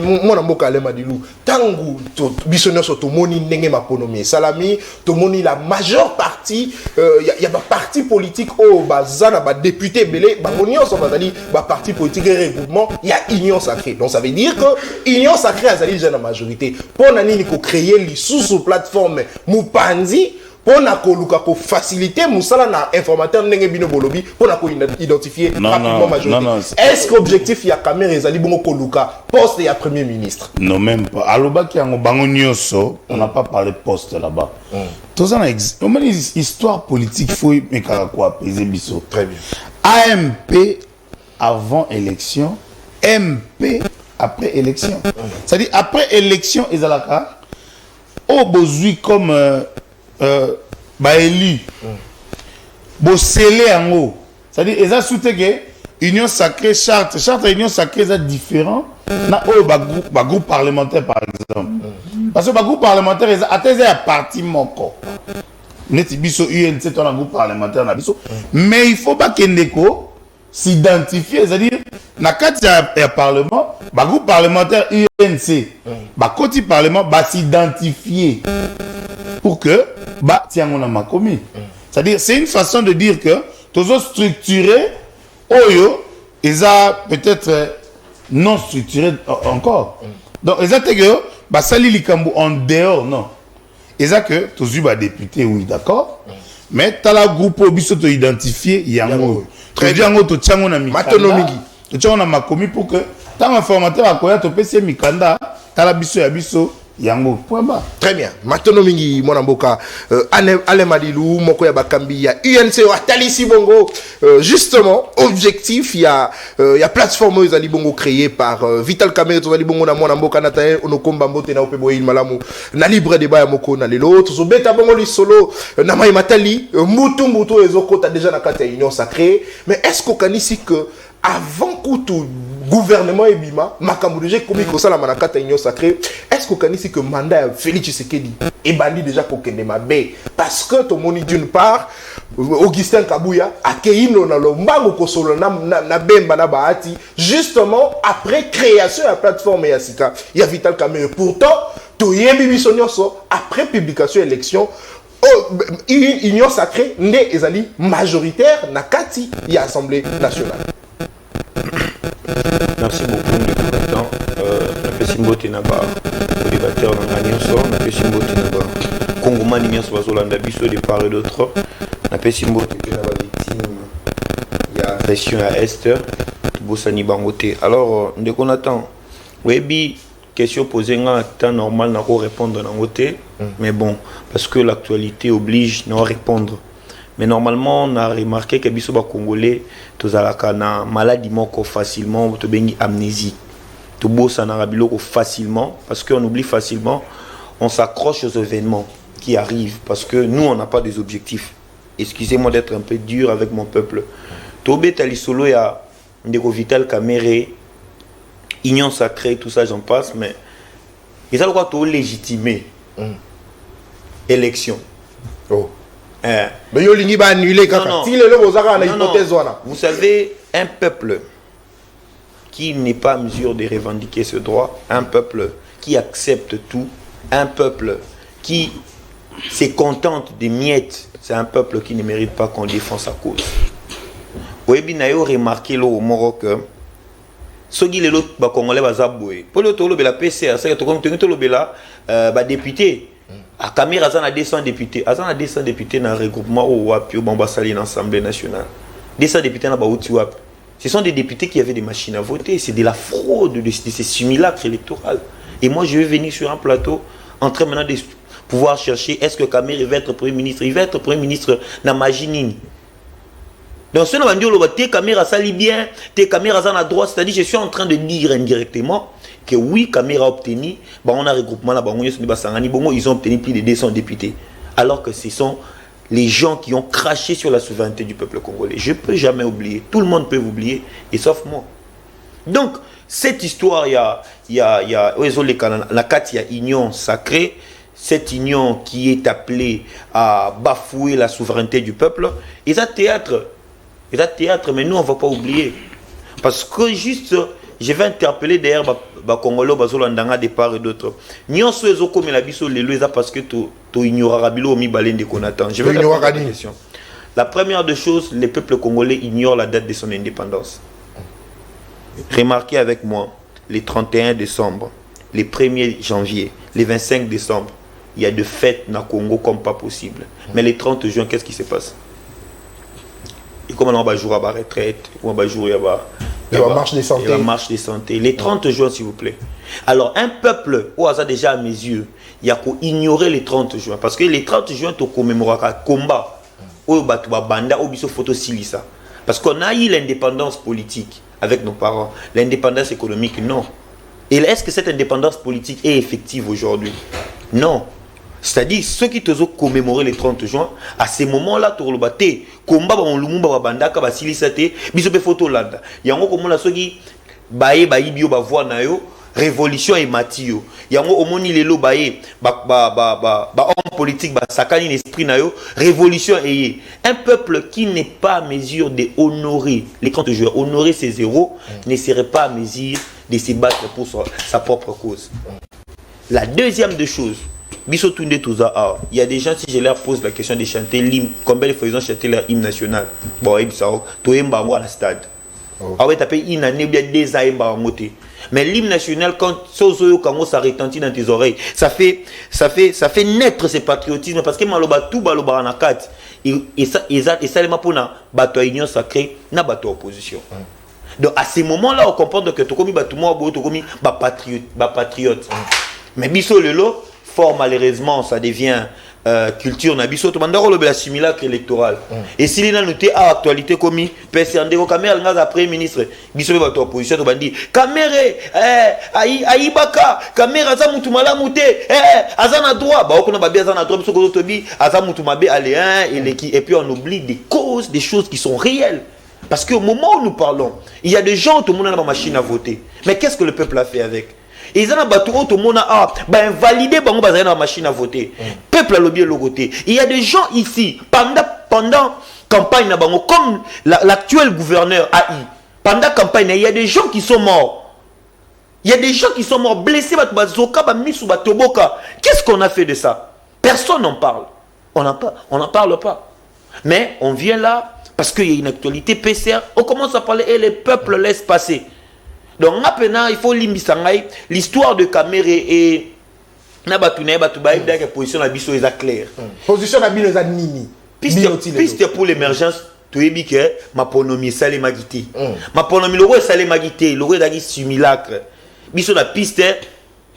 moi, je suis dit, tangu bisonyo so tomoni ndenge makonomi salami tomoni la majeure partie y a ba parti politique au bazana ba député belé ba union so bazali ba parti politique et regroupement il y a union sacrée. Donc ça veut dire que union sacrée azali déjà la majorité. Pour nani ko créer li sous plateforme Mupanzi pour na faciliter musala na informateur ndenge bino bolobi pour na identifier rapidement majorité. Est-ce que l'objectif ya caméra ezali bongo koluka poste ya premier ministre? Non, même pas. Aloba qui en bango nyonso, on n'a pas parlé poste là-bas. Tout ça on a une histoire politique faut mais quoi apaiser biso. Très bien. AMP avant élection, MP après élection. C'est-à-dire après élection ezalaka au bozui comme élu scellé en haut, c'est-à-dire ils ont soutenu que union sacrée charte et union sacrée c'est différent na groupe parlementaire par exemple parce que groupe parlementaire ils attendent à parti moko neti biso UNC ton groupe parlementaire na biso mais il faut pas que ndeko s'identifier, c'est-à-dire na kati ya parlement groupe parlementaire UNC côté parlement s'identifier pour que tiens on a ma commis. C'est-à-dire c'est une façon de dire que tous structurés oyo ils a peut-être non structuré encore. Donc ils ont que sali likambo en dehors non. Ils ont que tous eu député oui d'accord. Mais t'as la groupe obiso to identifier yango. Très bien yango to tiango na mikanda. To tiango na ma commis pour que tant informateur akoya to pesi mikanda t'as la biso ya biso. Yango point bas. Très bien. Maintenant mingi mwana mboka ale madilu moko ya bakambi ya UNC Atalisi Bongo justement objectif il y a plateforme ezali bongo créée par Vital Kamerhe ezali bongo na mwana mboka Nathanaël Onokomba Mbote na opebo il malamu na libre débat ya moko na lelo to beta bongo li solo na mai matali mutu ezokota déjà na kati ya union sacrée mais est-ce qu'on kanisi que avant que gouvernement et bima makambo déjà comme ko sala manakata union sacrée est-ce qu'on kanisi que mandat Félix Tshisekedi et bandi déjà ko kende mabe parce que to moni d'une part Augustin Kabouya a keino na lombango ko solo na bemba na baati justement après création de la plateforme ya sika ya Vital Kamerhe pourtant to yembi bisonyoso après publication élection union sacrée né ezali majoritaire na kati ya Assemblée nationale. Merci beaucoup de temps. Na pesi mbote na ba débatteur na nyonso na pesi mbote na ba kongomani nyonso bazolanda biso de part et d'autre na pesi mbote na ba victime ya région à Est bosani bangote. Alors ndeko Nathan webi question posée en temps normal na ko répondre na ngote mais bon parce que l'actualité oblige na répondre. Mais normalement, on a remarqué que les Congolais, tous na maladie moko facilement, to bengi amnésie. To bossa na rabiloko facilement parce qu'on oublie facilement, on s'accroche aux événements qui arrivent parce que nous on n'a pas des objectifs. Excusez-moi d'être un peu dur avec mon peuple. To betali solo ya ndeko Vital Kamerhe, union sacrée, tout ça j'en passe mais ils ont quoi to légitimer élection. Oh. Mais yo lingi ba annuler kaka. Si le bozaka na hypothèse wana. Vous savez, un peuple qui n'est pas en mesure de revendiquer ce droit, un peuple qui accepte tout, un peuple qui se contente des miettes, c'est un peuple qui ne mérite pas qu'on défende sa cause. Vous avez remarqué au Maroc, ceux qui les autres Congolais bazaboué. Pour le tolo la PCA, c'est que comme tolo bela député. À Camille Azan a 200 députés. Azan a 200 députés dans le regroupement au WAP, au Bambasali, dans l'Assemblée nationale. 200 députés dans le WAP. Ce sont des députés qui avaient des machines à voter. C'est de la fraude, de ces simulacres électoraux. Et moi, je vais venir sur un plateau en train maintenant de pouvoir chercher est-ce que Camille va être Premier ministre. Il va être Premier ministre dans Maginine. Donc, si on va dire que Camille sali bien, Camille à droite, c'est-à-dire je suis en train de dire indirectement que oui, Camille a obtenu, on a un regroupement là, ils ont obtenu plus de 200 députés. Alors que ce sont les gens qui ont craché sur la souveraineté du peuple congolais. Je ne peux jamais oublier. Tout le monde peut oublier, et sauf moi. Donc, cette histoire, il y a la carte, il y a union sacrée, cette union qui est appelée à bafouer la souveraineté du peuple, et ça théâtre. Mais nous, on ne va pas oublier. Parce que juste, je vais interpeller d'ailleurs les Congolais de part et d'autre. Nous sommes comme la biso les parce que tu ignoreras bilo mi balen de Konatan. Je vais répondre à la question. La première des choses, le peuple congolais ignore la date de son indépendance. Remarquez avec moi, les 31 décembre, les 1er janvier, les 25 décembre, il y a de fêtes dans le Congo comme pas possible. Mais les 30 juin, qu'est-ce qui se passe? Et comment on va jouer à la retraite, on va jouer à la marche des santé. La marche des santé. Les 30 juin, s'il vous plaît. Alors, un peuple, au hasard déjà à mes yeux, il y a qu'à ignorer les 30 juin. Parce que les 30 juin, tu commémoreras un combat. Parce qu'on a eu l'indépendance politique avec nos parents. L'indépendance économique, non. Et est-ce que cette indépendance politique est effective aujourd'hui? Non. C'est-à-dire, ceux qui te ont commémoré les 30 juin, à ces moments-là, tu as le combat, on lumumba, bandaka, basilisate, bisope photo landa. Il y a un moment là, ceux qui baye, bio, bavoie, nayo, révolution et matio. Il y a un moment les lo baye, homme politique, sakani l'esprit nayo, révolution et un peuple qui n'est pas à mesure de honorer les 30 juin, honorer ses héros, ne serait pas à mesure de se battre pour sa propre cause. La deuxième des choses, il y a des gens, si je leur pose la question de chanter l'hymne, combien de fois ils ont chanté leur hymne national? Bon, ils savent, tu es à la stade. Ah ouais, tu as payé une année, il y a des années. Mais l'hymne national, quand ça retentit dans tes oreilles, ça fait naître ce patriotisme parce que maloba tout baloba na kat et ça les mapona bato union sacrée na bato opposition. Donc à ces moments-là, on comprend que tu comme bato moi tu comme patriote. Mais biso lelo fort malheureusement ça devient culture na biso to bandaro le simulacre électoral. Et si il a noté à actualité comme PC Ndeko Kamere nga après ministre biso ba to opposition to bandi Kamere aibaka Kamere aza mutu malamu te aza droit ba okona ba bien aza droit biso ko to bi aza mutu mabe aller et puis on oublie des causes, des choses qui sont réelles. Parce qu'au moment où nous parlons, il y a des gens tout le monde a la machine à voter. Mais qu'est-ce que le peuple a fait avec? Et ils ont tout le monde a invalidé la machine à voter. Le peuple a lobbyé le côté. Il y a des gens ici, pendant campagne, comme l'actuel gouverneur AI, pendant campagne, il y a des gens qui sont morts. Il y a des gens qui sont morts, blessés. Qu'est-ce qu'on a fait de ça? Personne n'en parle. On n'en parle pas. Mais on vient là, parce qu'il y a une actualité PCR, on commence à parler et le peuple laisse passer. Donc maintenant il faut limiter l'histoire de Kamere et position la biso est claire. Position la biso est nini. Piste pour l'émergence, tu es que ma ponomie salé magité. Ma ponomie le roi salé magité, le roi d'agi simulacre. Biso la piste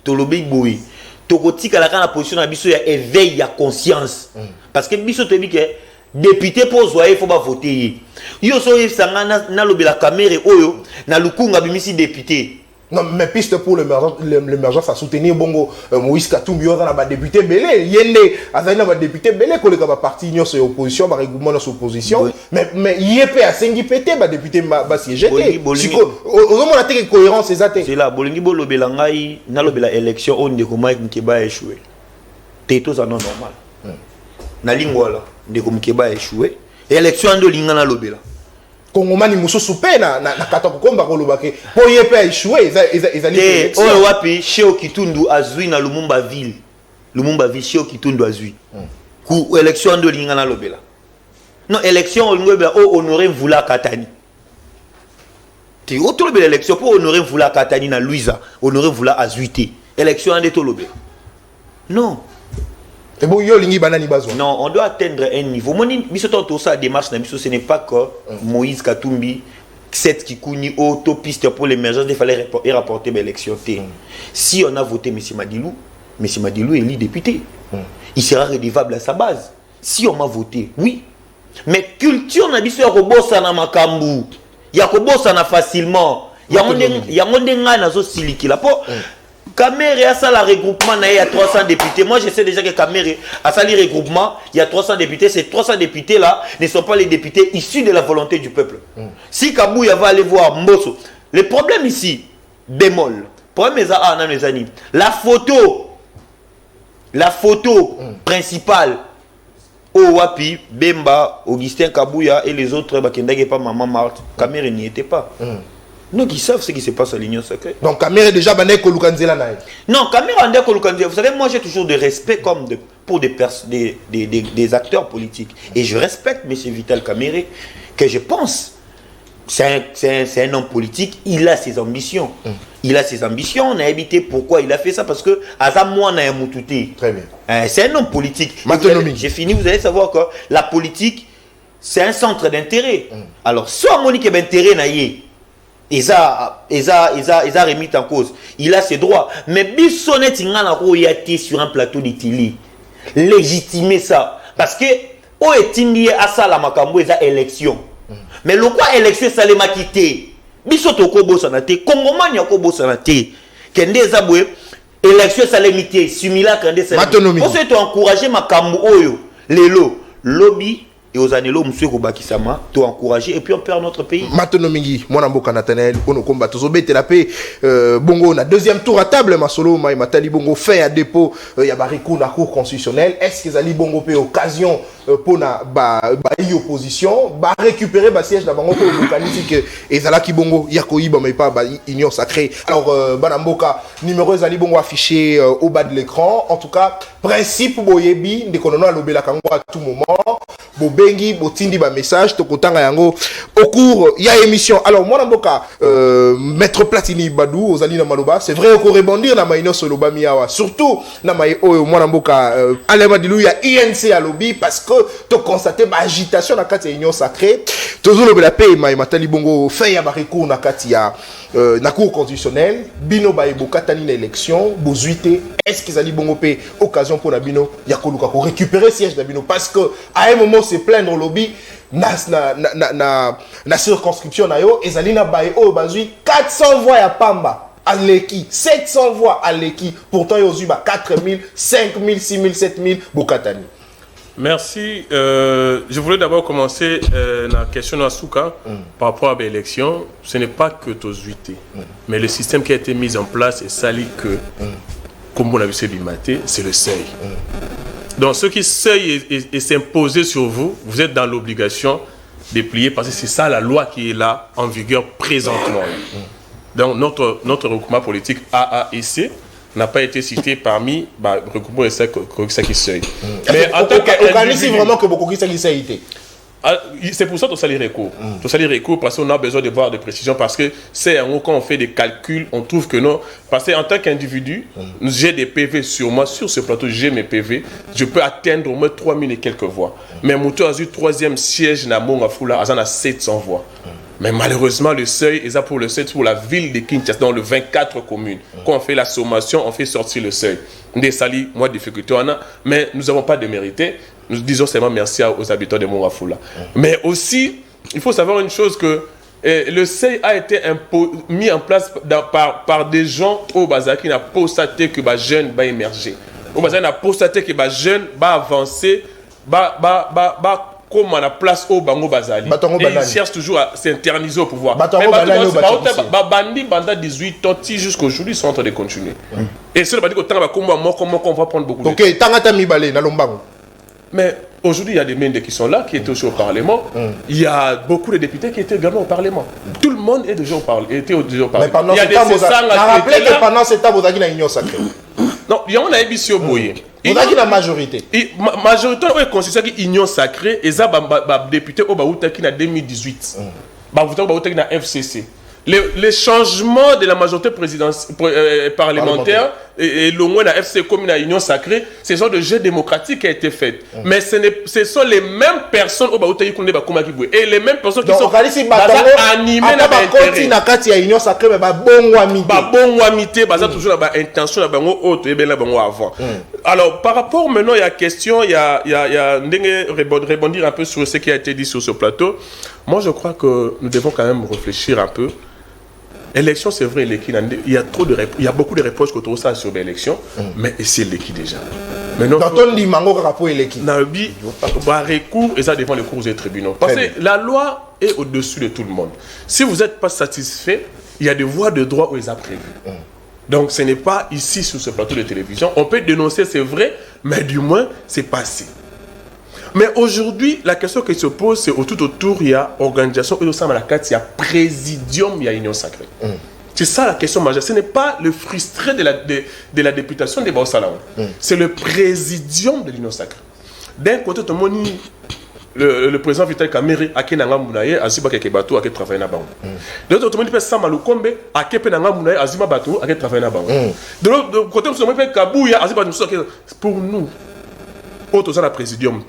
to le big boy. To kotika la position la biso ya éveil ya conscience. Parce que biso te dit que député pour zoyer faut pas voter. Yo so sanga na lobela Kamere oyo na lukunga bimisi député. Non mais piste pour l'émergence à soutenir bongo Moïse Katumbi on a ba député belé yende azana ba député belé ko le ka ba parti union sur opposition ba regroupement dans opposition mais yep a sengi pété ba député ba siéger siko ozomona na te cohérence exacte. C'est là bolingi bo lobela ngai na lobela élection on de ko Mike Nkeba échoué. Teto ça non normal. Na lingwa là ndeko Mukeba a échoué et élection ando lingana lobela Kongomani mususu pe na kata kokomba kolobake po ye pe a échoué ezali élection oyo wapi Cheo Kitundu azui na Lumumba ville Cheo Kitundu azui ku élection ando lingana lobela non élection olingobela o honorer Vula Katani ti autour de l'élection pour honorer Vula Katani na Louisa honorer Vula azuité élection ande to lobela non. Et bon, non, on doit atteindre un niveau. Moni, tout ça démarche, ce n'est pas que Moïse Katumbi, cette qui couni autopiste pour l'émergence, il fallait rapporter l'élection. Si on a voté M. Madilou est élu député. Il sera redevable à sa base. Si on m'a voté, oui. Mais culture n'a pas de na makambu. Il y a de facilement. Il y a Kamere a ça le regroupement, il y a 300 députés. Moi, je sais déjà que Kamere a ça le regroupement, il y a 300 députés. Ces 300 députés-là ne sont pas les députés issus de la volonté du peuple. Si Kabouya va aller voir Mbosso, le problème ici, bémol, le problème est la photo principale, Owapi, Bemba, Augustin Kabouya et les autres, Bakendage pas Maman Marthe, Kamere n'y était pas. Donc ils savent ce qui se passe à l'Union sacrée. Donc Kamere déjà bané Kolukanzela naï. Non, Kamere ande Kolukanzela. Vous savez, moi j'ai toujours de respect comme pour des acteurs politiques. Et je respecte M. Vital Kamere, que je pense, c'est un homme politique, il a ses ambitions. Il a ses ambitions, on a évité pourquoi il a fait ça, parce que Azamouan a un moutouté. Très bien. C'est un homme politique. J'ai fini, vous allez savoir que la politique, c'est un centre d'intérêt. Alors, soit Monique est intérêt naïe, ils a remis en cause. Il a ses droits. Mais Bissonnet il sur un plateau de télé. Légitimer ça. Parce que o est à ça la makambo et élection. Mais le quoi élection ça les m'a quitté. Bissoto kobo sanate. Kongoman ya kobo sanate. Kende zabwe élection ça les mité. Sumila kende ça. Pour ça tu encourager makambo oyo. Lelo lobby. Et aux années là, monsieur Kobakisama, tu encourager et puis on perd notre pays. Matonomingi, mon amboka Nathanaël, on combat tous obété la paix. Bongo, na deuxième tour à table, Masolo, Maï Matali Bongo fait à dépôt, Yabarikou na cour constitutionnelle. Est-ce qu'ils allaient Bongo paix occasion pour na opposition, récupérer le siège dans Bango pour localiser et Zalaki Bongo, Yakoïba, mais pas union sacrée. Alors, Banamboka, numéro Zali Bongo affiché au bas de l'écran. En tout cas, principe Boyebi, dès qu'on a l'obé la Kango à tout moment. Bobengi, botindi ba message, tokotanga yango au cours ya émission. Alors moi namboka Maître Platini Badou ozali na maloba, c'est vrai qu'on rebondir na maïno soloba miawa, surtout na maï moi namboka Alema Dilou ya INC à lobby parce que to constater ba agitation na kati ya union sacrée. Tozo lobe la paix maï matali bongo fait ya barikou na kati ya na cour constitutionnelle, bino ba eboka tani na élection, bozuité, est-ce qu'ils allaient bongo paix occasion pour na bino ya koluka ko récupérer siège na bino parce que à un moment se plaindre au lobby na circonscription na yo ezalina bae o bazui 400 voix ya pamba à l'eki 700 voix à l'eki pourtant yo zui ba 4000 5000 6000 7000 bokatani. Merci. Je voulais d'abord commencer la question de Souka par rapport à l'élection. Ce n'est pas que Tozuité, mais le système qui a été mis en place est sali que, comme on a vu c'est bimaté, c'est le seuil. Donc, ce qui seuil et s'imposer sur vous, vous êtes dans l'obligation de plier parce que c'est ça la loi qui est là en vigueur présentement. Donc, notre regroupement politique A, A et C n'a pas été cité parmi le regroupement qui seuil. Mais en tant qu'individu, vraiment que beaucoup qui seuil. C'est pour ça que les recours. Les recours parce qu'on a besoin de voir des précisions parce que c'est un quand on fait des calculs, on trouve que non. Parce qu'en tant qu'individu, j'ai des PV sur moi, sur ce plateau, j'ai mes PV, je peux atteindre au moins 3000 et quelques voix. Mais Moutou a eu 3e siège dans Mongafula, à 700 voix. Mais malheureusement, le seuil est pour le seuil pour la ville de Kinshasa, dans le 24 communes. Quand on fait la sommation, on fait sortir le seuil. Des salis, moins de difficultés on a, mais nous n'avons pas de mérité. Nous disons seulement merci aux habitants de Mongafula. Mais aussi, il faut savoir une chose que le seuil a été mis en place par des gens au Bazar qui n'ont pas constaté que les jeunes vont émerger. Au Bazar, on a constaté que les jeunes vont avancer, comme on a place au Bango Bazali. Et ils cherchent toujours à s'interniser au pouvoir. Bandi, Banda 18 ans, jusqu'aujourd'hui, ils sont en train de continuer. Et c'est le Bandi qu'on va prendre beaucoup de temps. Ok, Tangata Mibale, Nalombango. Mais aujourd'hui, il y a des Mende qui sont là, qui étaient aussi au Parlement. Il y a beaucoup de députés qui étaient également au Parlement. Tout le monde est déjà au Parlement. Mais pendant ce temps, vous avez que pendant ce temps, vous avez une union sacrée. Non, il y a une émission boyée. Vous avez la majorité. Majorité, on considère que l'union sacrée, et ça, député au Baouta qui en 2018. Baouta qui en FCC. Les changements de la majorité parlementaire et le moins la FC comme la union sacrée, c'est genre de jeu démocratique qui a été fait. Mais ce sont les mêmes personnes au Baouta qui et les mêmes personnes qui sont animées dans la union sacrée, mais bon amité, toujours la intention avant. Alors par rapport maintenant, il y a question, il y a rebondir un peu sur ce qui a été dit sur ce plateau. Moi, je crois que nous devons quand même réfléchir un peu. Élection, c'est vrai, il y a beaucoup de reproches contre ça sur l'élection, mais c'est l'équipe déjà. Maintenant, dans ton limango pour l'équipe. Recours et ça dépend des cours des tribunaux. Parce que la loi est au-dessus de tout le monde. Si vous n'êtes pas satisfait, il y a des voies de droit où ils ont prévu. Donc ce n'est pas ici sur ce plateau de télévision. On peut dénoncer, c'est vrai, mais du moins, c'est passé. Mais aujourd'hui, la question qui se pose, c'est tout autour, il y a organisation, il y a présidium, il y a union sacrée. C'est ça la question majeure. Ce n'est pas le frustré de la députation des Baosalaon. C'est le présidium de l'union sacrée. D'un côté, tout le monde, le président Vital Kamerhe, a qui n'a pas mounaye, a ziba keke bateau, a qui travaille na bango. De l'autre côté, Sama Lukombe, a qui n'a pas mounaye, a ziba bateau, a qui travaille na bango. De l'autre côté, Kabouya, a ziba pour nous. Autour de la présidium,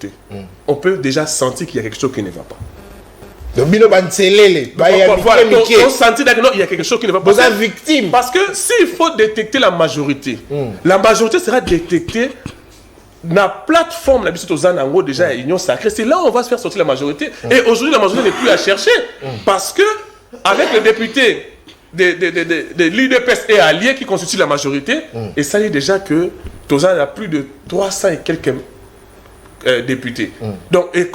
on peut déjà sentir qu'il y a quelque chose qui ne va pas. On sentit qu'il y a quelque chose qui ne va pas. Vous êtes victime. Parce que s'il faut détecter la majorité sera détectée dans la plateforme, déjà union sacrée. C'est là où on va se faire sortir la majorité. Et aujourd'hui, la majorité n'est plus à chercher. Parce que, avec les députés de l'UDPS et alliés qui constituent la majorité, et ça y est déjà que Tozan a plus de 300 et quelques députés. Donc, le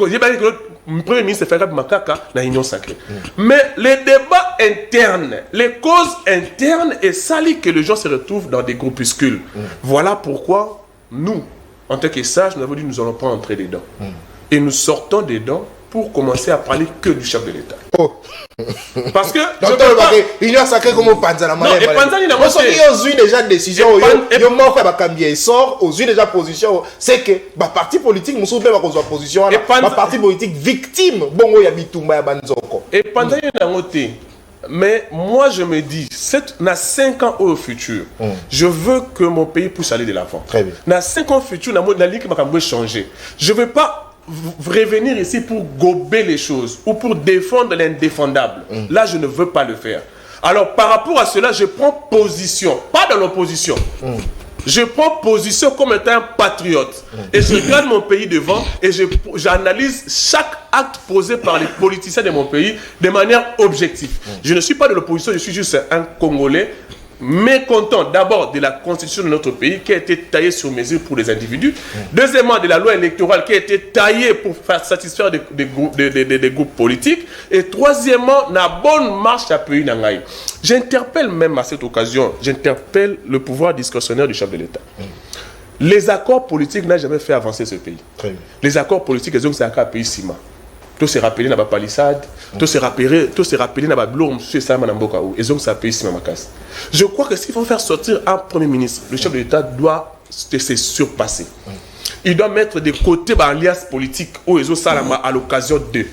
Premier ministre Ferrab Makaka dans l'Union sacrée. Mais les débats internes, les causes internes, et ça lit que les gens se retrouvent dans des groupuscules. Voilà pourquoi nous, en tant que sages, nous avons dit que nous n'allons pas entrer dedans. Et nous sortons dedans pour commencer à parler que du chef de l'État. Parce que l'union sacrée comme Panzana. Non, et Panzani n'a pas eu déjà décision, il sort, aux déjà position, c'est que le parti politique, nous sommes pas position, le parti politique victime, bon, il y a Bitumba et Banzoko. Et Panzani n'a pas été. Mais moi, je me dis, dans 5 ans au futur, je veux que mon pays puisse aller de l'avant. Très bien. Dans 5 ans au futur, la ligue va changer. Je ne veux pas revenir ici pour gober les choses ou pour défendre l'indéfendable. Là, je ne veux pas le faire. Alors, par rapport à cela, je prends position, pas dans l'opposition. Je prends position comme étant un patriote. Et je regarde mon pays devant et j'analyse chaque acte posé par les politiciens de mon pays de manière objective. Je ne suis pas de l'opposition, je suis juste un Congolais mécontent d'abord de la constitution de notre pays qui a été taillée sur mesure pour les individus. Deuxièmement, de la loi électorale qui a été taillée pour faire satisfaire des groupes politiques. Et troisièmement, la bonne marche à pays n'angaï. J'interpelle même à cette occasion, j'interpelle le pouvoir discrétionnaire du chef de l'État. Les accords politiques n'ont jamais fait avancer ce pays. Les accords politiques, ils ont fait un pays ciment. Tout se rappeler dans la palissade, tout se rappeler dans la bloc, monsieur Sama Namboka ou ils ont sa pays ciment makas. Je crois que s'il faut faire sortir un premier ministre, le chef de l'État doit se surpasser. Il doit mettre de côté l'alliance politique où ils ont ça à l'occasion d'eux.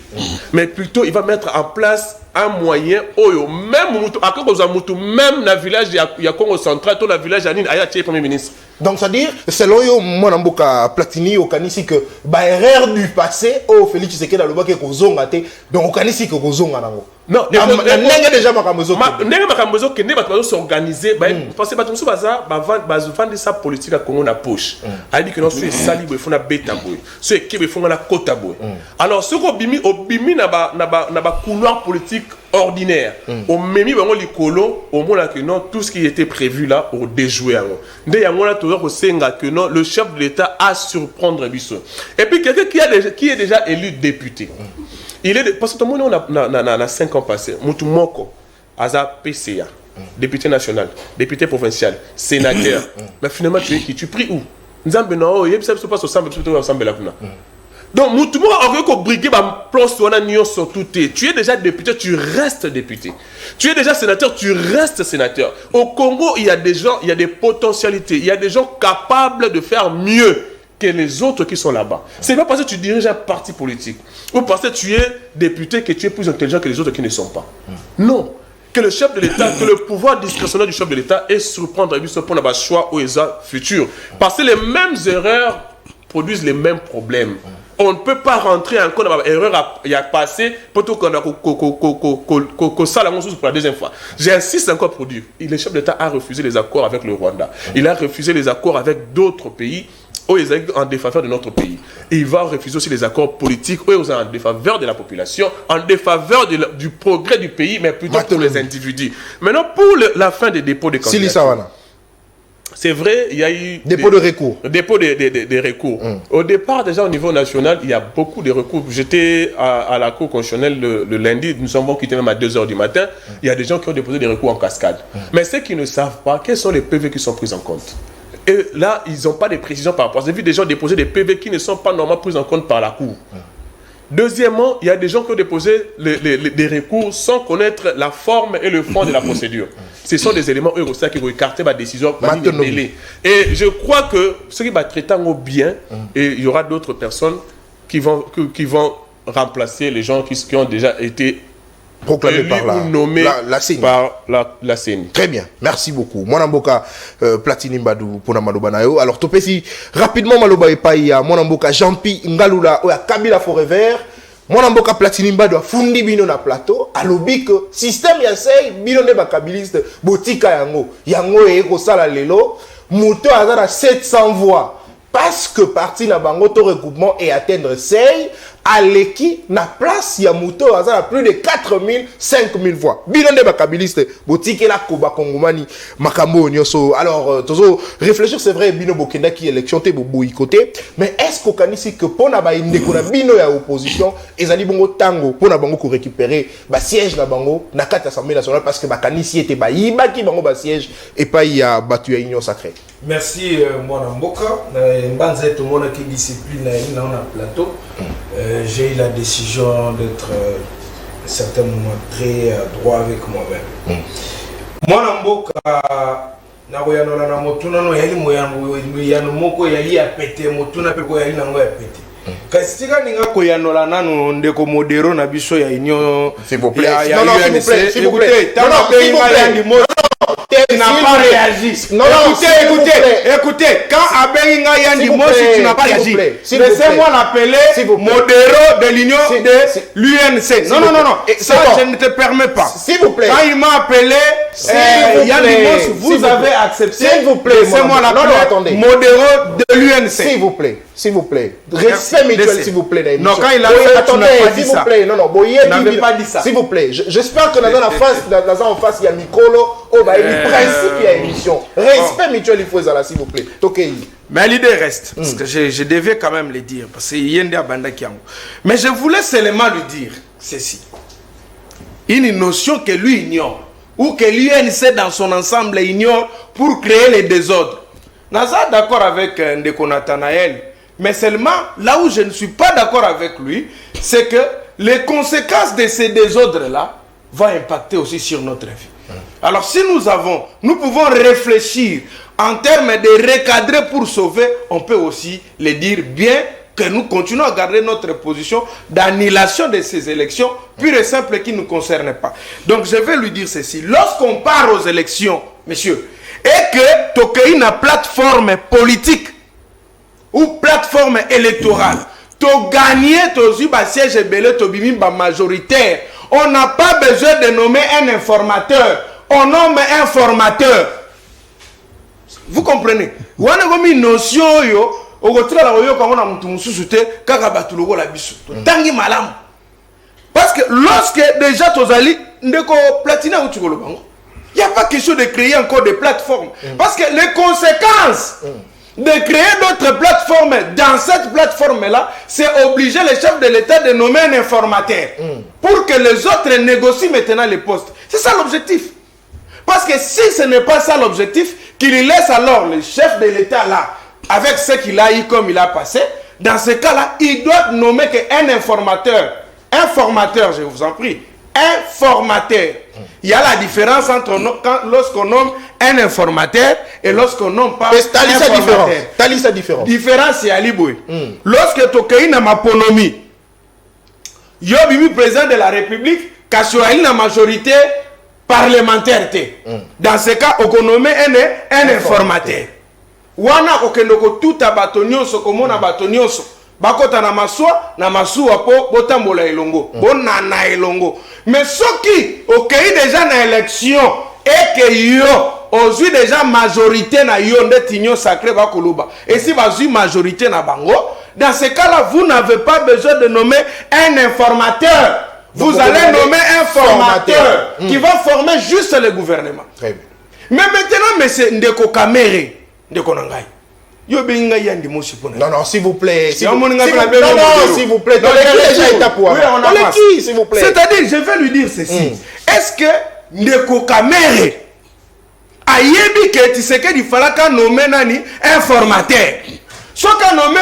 Mais plutôt, il va mettre en place un moyen même dans le village de Congo central, dans le village de Anine, il y a un premier ministre. Donc, c'est-à-dire, selon yo, moi, Namboka Platini, au Kanisi, que, erreur du passé, Félix Tshisekedi, dans le bac, donc, au Kanisi, que Kozonga, non, déjà Makamozo. Makamozo, qui n'est pas s'organiser, parce que Batumsu Baza, vendre sa politique à Congo na poche. A dit que non, c'est sali, il faut na bêta boy. C'est qui il faut na kota boy. Alors, ce qu'on bimi na ba couloir politique ordinaire. Au memi bango likolo, au moins là que non, tout ce qui était prévu là, au déjouer. Dès yango là toujours au senga que non, le chef de l'État a surprendre Bissot. Et puis quelqu'un qui est déjà élu député. Il est parce que tout le monde a 5 ans passés. Moutoumoko, Aza PCA, député national, député provincial, sénateur. Mais finalement, tu es qui? Tu pries où? nzambe na o yebisa biso pas ensemble plutôt ensemble là kuna. Donc mutumo a ko briguer ba place on a nion sur tout. Tu es déjà député, tu restes député. Tu es déjà sénateur, tu restes sénateur. Au Congo, il y a des gens, il y a des potentialités, il y a des gens capables de faire mieux que les autres qui sont là-bas. C'est pas parce que tu diriges un parti politique ou parce que tu es député que tu es plus intelligent que les autres qui ne sont pas. Non. Que le chef de l'État, que le pouvoir discrétionnaire du chef de l'État est surprendre pour avoir choix au futur. Parce que les mêmes erreurs produisent les mêmes problèmes. On ne peut pas rentrer encore dans l'erreur il y a passé pour tout qu'on a ça la même chose pour la deuxième fois. J'insiste encore pour dire, le chef d'État a refusé les accords avec le Rwanda. Il a refusé les accords avec d'autres pays en défaveur de notre pays. Et il va refuser aussi les accords politiques en défaveur de la population, en défaveur du progrès du pays, mais plutôt pour les individus. Maintenant, pour la fin des dépôts de candidatures. C'est vrai, il y a eu... Dépôt de recours. Dépôt de recours. Au départ, déjà au niveau national, il y a beaucoup de recours. J'étais à la Cour constitutionnelle le lundi, nous sommes quittés même à 2 h du matin. Il y a des gens qui ont déposé des recours en cascade. Mais ceux qui ne savent pas, quels sont les PV qui sont pris en compte? Et là, ils n'ont pas de précision par rapport à ça. J'ai vu des gens déposer des PV qui ne sont pas normalement pris en compte par la Cour. Deuxièmement, il y a des gens qui ont déposé des recours sans connaître la forme et le fond de la procédure. Ce sont des éléments aussi qui vont écarter ma décision. Et je crois que ce qui va traiter bien, et il y aura d'autres personnes qui vont remplacer les gens qui ont déjà été proclamé par la CENI. Par la CENI. Très bien, merci beaucoup. Mwanamboka Platini Mbadou pour Maloba Nayo. Alors topesi rapidement Maloba epai ya Mwanamboka Jean-Pi Ngalula oya Kabila Forever. Mwanamboka Platini Mbadou fundi bino na plateau alobi que système ya sei bino ne bakabiliste botika yango eko sala lelo moto azara 700 voix parce que parti na bango to regroupement et atteindre sei Aleki na place ya moto azala plus de 4000 5000 voix. Bino ne bakabiliste botike la koba kongomani makambo nyoso. Alors tozo réfléchir c'est vrai bino bokenda qui élection te boycotté mais est-ce qu'on kanisi que pona ba indeko na bino ya opposition ezali bongo tango pona bango ko récupérer ba siège na bango na kati assemblée nationale parce que ba kanisi était ba yibaki bango ba siège et pas ya batu ya union sacrée. Merci Mwanamboka. Mbanza tout le monde qui discipline na on a plateau. J'ai eu la décision d'être à certains moments très droit avec moi-même. Mwanamboka na koyanola na motuna no yali moyano moko yali a pété motuna pe ko yali nango ya pété. Kasi tika ninga koyanola nanu ndeko modero na biso ya union. S'il vous plaît. Non, s'il vous plaît. Tu n'as pas réagi. Non, écoutez, quand Abenga Yandi Mosi, tu n'as pas réagi. Laissez-moi l'appeler modéro de l'union de l'UNC. Non. Ça, je ne te permets pas. S'il vous plaît. Quand il m'a appelé, Yandi Mosi, vous avez accepté. S'il vous plaît. Laissez-moi l'appeler modéro de l'UNC. S'il vous plaît. S'il vous plaît. Respect mutuel, s'il vous plaît. Non, quand il a fait, tu n'as pas dit ça. S'il vous plaît. Non, Boye n'avait pas dit ça. S'il vous plaît. J'espère que dans en face, il y a Mikolo. Oh, bah, il y a principe, il y a émission. Respect mutuel, il faut ça là, s'il vous plaît. Ok. Mais l'idée reste, parce que je devais quand même le dire, parce qu'il y a un banda qui a. Mais je voulais seulement lui dire ceci. Une notion que lui ignore, ou que l'UNC dans son ensemble ignore pour créer les désordres. Naza d'accord avec Ndeko Nathanaël, mais seulement là où je ne suis pas d'accord avec lui, c'est que les conséquences de ces désordres-là vont impacter aussi sur notre vie. Alors si nous pouvons réfléchir en termes de recadrer pour sauver, on peut aussi le dire bien que nous continuons à garder notre position d'annulation de ces élections pure et simple qui ne nous concernent pas. Donc je vais lui dire ceci. Lorsqu'on part aux élections, messieurs, et que tu as une plateforme politique ou plateforme électorale, tu as gagné, tu as eu un siège belé, tu as eu une majoritaire, on n'a pas besoin de nommer un informateur. On nomme un formateur. Vous comprenez? On a comme une notion, au contraire, on a un tangi malam. Parce que lorsque déjà tu as dit, il n'y a pas question de créer encore des plateformes. Parce que les conséquences de créer d'autres plateformes dans cette plateforme-là, c'est obliger le chef de l'État de nommer un informateur pour que les autres négocient maintenant les postes. C'est ça l'objectif. Parce que si ce n'est pas ça l'objectif, qu'il laisse alors le chef de l'État là avec ce qu'il a eu comme il a passé, dans ce cas-là, il doit nommer qu'un informateur. Informateur, je vous en prie. Informateur. Il y a la différence entre lorsqu'on nomme un informateur et lorsqu'on nomme pas un informateur. Tali sa différence. Différence, c'est Aliboué. Lorsque tu as une maponomie, yo bibi président de la République, quand la majorité parlementaire. Dans ce cas, on nomme un informateur. Wana okendoko tout abatonioso comme na batonioso bakota na masua po botambola elongo bonana elongo mais soki okei déjà na élection et que yo ozui déjà majorité na yo ndetinyo sacré bakoluba et si bazui majorité na bango dans ce cas-là vous n'avez pas besoin de nommer un informateur. Vous donc, allez nommer un formateur qui va former juste le gouvernement. Très bien. Mais maintenant monsieur Ndeko Kamere Ndeko Nangai. Yo benga yandi mosi pona. Non, s'il vous plaît. S'il vous plaît. Dans déjà étape pour. Oui, on a qui, s'il vous plaît. C'est-à-dire, je vais lui dire ceci. Est-ce que Ndeko Kamere a yebi que Tshisekedi falaka nommer nani un formateur? Soit qu'on nomme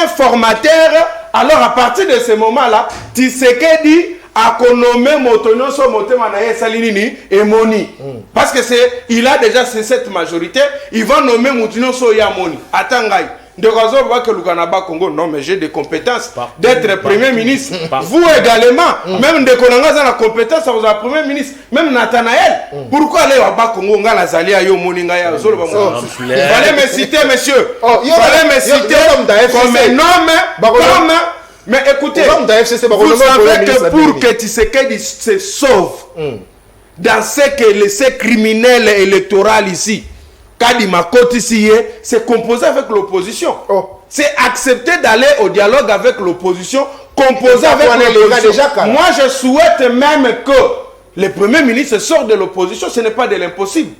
un formateur, alors à partir de ce moment-là, Tshisekedi a nommé Motonio so Motema na Salinini et Moni. Parce que il a déjà cette majorité, il va nommer Motonio so Yamoni. Attendez. De raison que le Canada Congo, non, mais j'ai des compétences d'être Premier ministre. Vous également, même de Konanga a la compétence, vous êtes Premier ministre, même Nathanaël. Pourquoi aller au Bas Congo, on a la Zalia, yo Moninga, ya Zolo, il fallait me citer, monsieur. Il fallait me citer comme un homme, mais écoutez, vous savez que pour que Tshisekedi se sauve dans ce criminel électoral ici, Kadima Kotisiye, c'est composer avec l'opposition. C'est accepter d'aller au dialogue avec l'opposition, composer avec l'opposition. Moi, je souhaite même que le Premier ministre sorte de l'opposition. Ce n'est pas de l'impossible.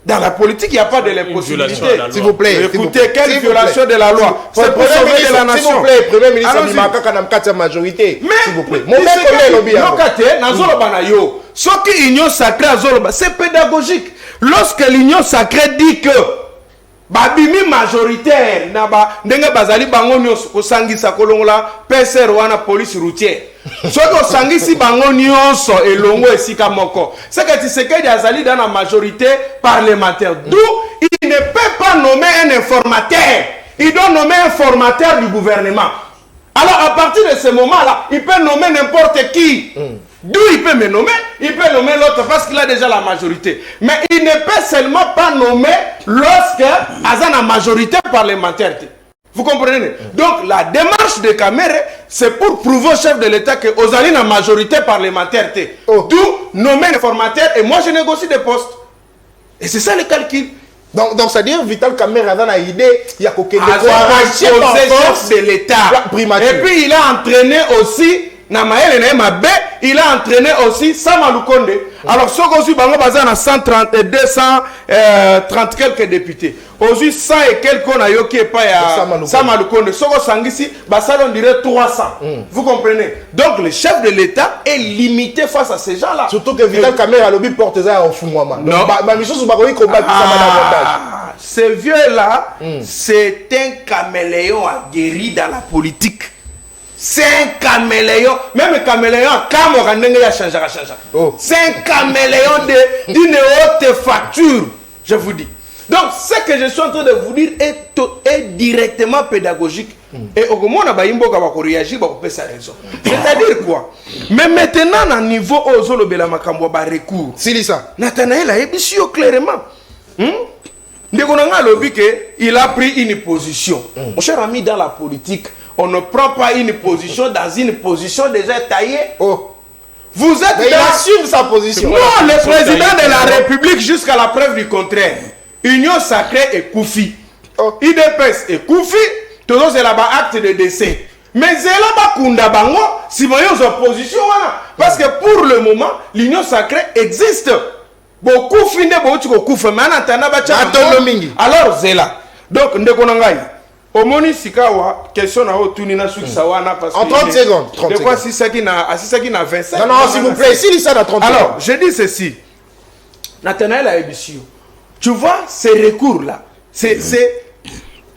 Dans la politique, il n'y a pas de l'impossibilité. S'il vous plaît. Écoutez, quelle violation de la loi? C'est pour sauver de la nation. S'il vous plaît, Premier ministre, il m'a dit qu'il majorité. S'il vous plaît. C'est pédagogique. Lorsque l'Union sacrée dit que babimi majoritaire naba ndenge bazali bango nyonso kosangisa kolongola PCR wana police routière soko sangisi bango nyonso elongo esika moko c'est que Tshisekedi azali dans la majorité parlementaire d'où il ne peut pas nommer un informateur, il doit nommer un formateur du gouvernement. Alors à partir de ce moment-là, il peut nommer n'importe qui. D'où il peut me nommer, il peut nommer l'autre parce qu'il a déjà la majorité. Mais il ne peut seulement pas nommer lorsque il a la majorité parlementaire. Vous comprenez? Donc la démarche de Kamere, c'est pour prouver au chef de l'État que vous avez la majorité parlementaire. D'où nommer un formateur et moi je négocie des postes. Et c'est ça le calcul. Donc c'est-à-dire Vital Kamere a une idée, il y a qu'aucun chef de l'État. Et puis il a entraîné aussi il a entraîné aussi Sama Lukonde. Alors, ce qu'on bango bazar na 130 et 230 quelques députés. Aujourd'hui, 100 et quelques on a yoki pas ya Sama Lukonde. Ce qu'on sangisi, basar on dirait 300. Vous comprenez? Donc, le chef de l'État est limité face à ces gens-là. Surtout que Vital Kamere a lobby porte ça au Fungwama. Non. Ce vieux-là, c'est un caméléon aguerri dans la politique. C'est un caméléon, même un caméléon, c'est un caméléon d'une haute facture, je vous dis. Donc, ce que je suis en train de vous dire est directement pédagogique. Et au moment où on va réagir, on peut sa raison. C'est-à-dire quoi? Mais maintenant, à niveau où on a recours, Nathanaël a émis clairement. Il a pris une position. Mon cher ami, dans la politique, on ne prend pas une position dans une position déjà taillée. Vous êtes il assume sa position. Non, le président de la République, jusqu'à la preuve du contraire, Union sacrée et Koufi. IDPS et Koufi, tout c'est là-bas acte de décès. Mais c'est là-bas Kunda Bango, si vous avez une opposition, parce que pour le moment, l'Union sacrée existe. Beaucoup finissent, beaucoup font, mais alors c'est là. Donc, Ndekonangaï. Omoni Sikawa, question na Tunina Sawana parce que. En 30 secondes. 30 de quoi si ça qui n'a 25. Non, s'il vous plaît, si ça dans 30 secondes. Alors, je dis ceci. Nathanaël a émission. Tu vois, ces recours-là, c'est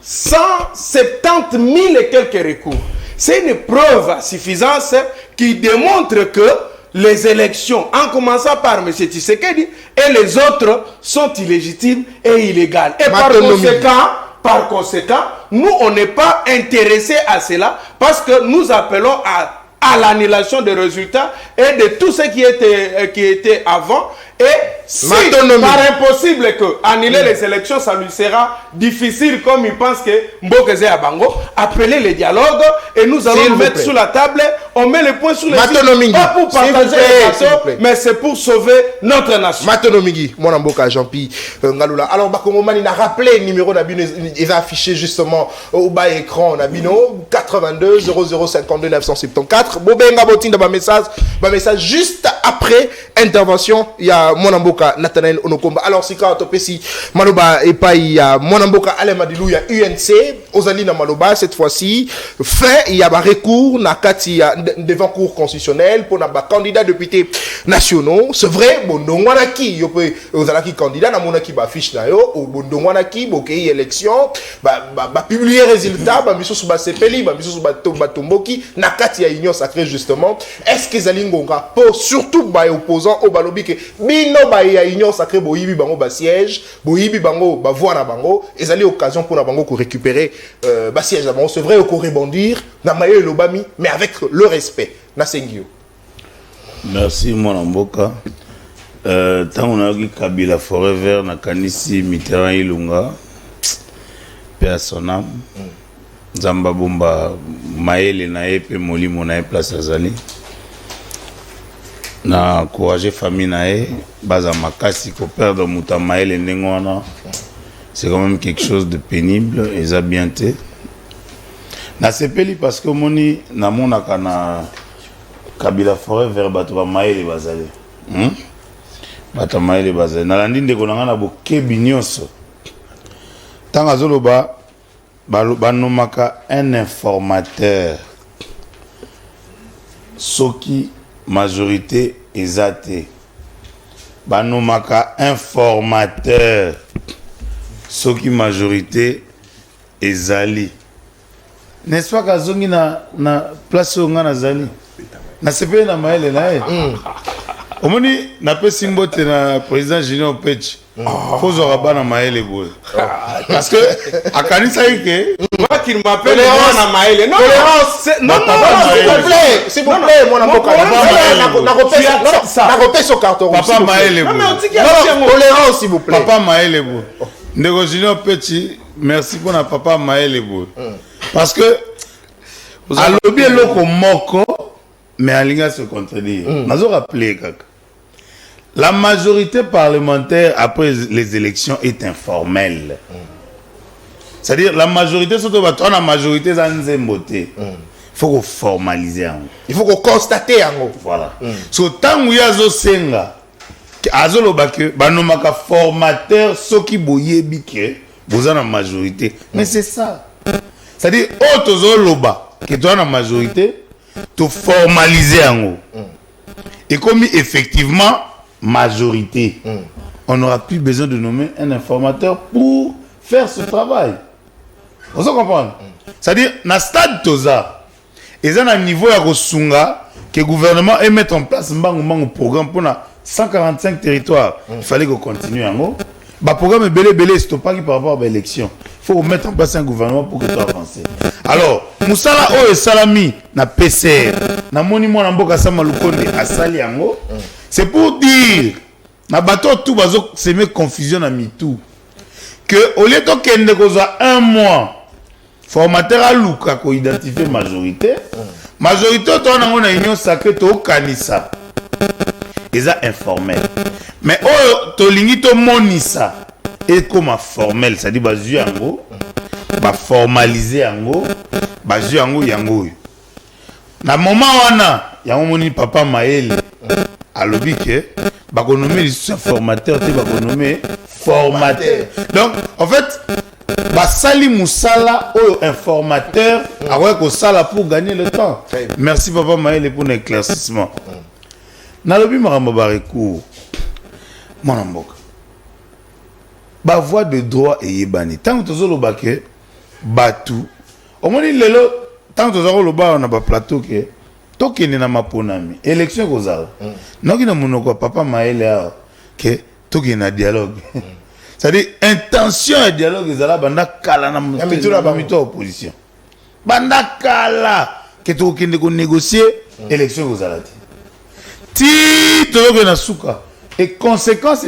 170 000 et quelques recours. C'est une preuve à suffisance qui démontre que les élections, en commençant par M. Tshisekedi et les autres, sont illégitimes et illégales. Et par conséquent, nous, on n'est pas intéressés à cela parce que nous appelons à l'annulation des résultats et de tout ce qui était avant. Et si par impossible que annuler les élections, ça lui sera difficile comme il pense que Mbokeze Abango, appeler les dialogues et nous allons mettre sur la table, on met les points sur les i, pas pour partager les bateaux, mais c'est pour sauver notre nation. Matonomigi, mon amboka Jean-Pi Ngaloula. Alors, Bakomomani n'a rappelé le numéro d'Abino, il a affiché justement au bas écran d'Abino 82 00 52 974. Bobenga Botinda, message juste après intervention, il y a Monamboka Nathanaël Onokomba. Alors, si quand on si Maloba et pas il y a Monamboka Alemadilou, il y a UNC, Ozalina Maloba, cette fois-ci, fait, il y a un recours, Nakati, devant cour constitutionnel, pour un candidat député nationaux. C'est vrai, bon, Ndongwanaki, il y a candidat, na monaki ba fiche na yo, ou bon, Ndongwanaki, bon, qu'il y élection, publier résultat, mission sous Sepeli, mission sous Tomboki, Nakati, il y a union sacrée, justement. Est-ce que Zalingonga, pour surtout, opposant au balobi que bino ba ya union sacrée boyibi bango ba siège boyibi bango ba voix na bango et ça l'occasion pour na bango ko récupérer ba siège na bango c'est vrai ko rebondir na maye lobami mais avec le respect na sengio. Merci mon amboka tant on a eu Kabila forever na kanisi Mitterrand Ilunga personnel Nzamba bomba maele na epe molimo na place azali na encourager famille nae baza makasi ko perdre muta maele ndengwana c'est quand même quelque chose de pénible et ça bien té na sepeli parce que moni na mona kana Kabila forever bato ba maele bazali bato maele bazali na landi ndeko na ngana bokebi nyonso tanga zoloba banomaka un informateur soki majorité ezate banomaka informateur soki majorité ezali n'est-ce pas kazongi na place onga nazali na sepeli na maele na omoni na pesi mbote na président Junior Pech faut rabana maele boy parce que akanisa ike moi qui m'appelle na maele non non s'il vous plaît mon amboka na repère son carton papa maele non tolérance s'il vous plaît papa maele boy ndeko Junior Pech merci pour na papa maele boy parce que alobi eloko moko mais alinga se contredire nazo rappeler kaka. La majorité parlementaire après les élections est informelle. C'est-à-dire la majorité surtout la majorité dans il faut formaliser. Il faut qu'on constate. Voilà. So tant où y a zo senga azolo bake banomaka formateur soki boyebi ke boza na majorité. Mais c'est ça. C'est-à-dire auto loba que toi na majorité to formaliser ango. Et comme effectivement majorité, on n'aura plus besoin de nommer un informateur pour faire ce travail. Vous comprenez? C'est-à-dire, dans le stade Toza, et dans le niveau de Rosunga, que le gouvernement ait mettre en place un programme pour 145 territoires. Il fallait qu'on continue en haut. Le programme est belé, stoppé par rapport à l'élection. Il faut mettre en place un gouvernement pour que tout avance. Alors, Moussala O et Salami, na PCR, na monimo na mboka sama lukonde asali yango. C'est pour dire, na bateau tout bazo semer confusion na mitou. Que au lieu de kende koza un mois, formateur a luka ko identifier majorité. Majorité to na ngona union sacrée to kanisa. Eza informel. Mais oh to lingi to monisa et comme formel, c'est-à-dire bazu yango, ba formaliser yango, bazu yango yango. Na moment wana, yango moni papa Maël alobi ke bakonomé les formateurs te bakonomé formateur. Donc en fait basali musala ou informateur avec ko sala pour gagner le temps. Merci papa Maël pour l'éclaircissement. Nalobi maramba barikou mon mboka ba voix de droit et yebani tant que tozolo baké Batu. Au moins, lelo, tant que nous avons le plateau, tant qu'il y a ma ponami, élection que vous avez. Non, qu'il y a mon papa Maël, que tant qu'il y a un dialogue. C'est-à-dire, intention et dialogue, ils allaient banda kala na mito opposition. Banda kala, que tu as négocier, élection que vous avez. Ti, tu as souka. Et conséquence,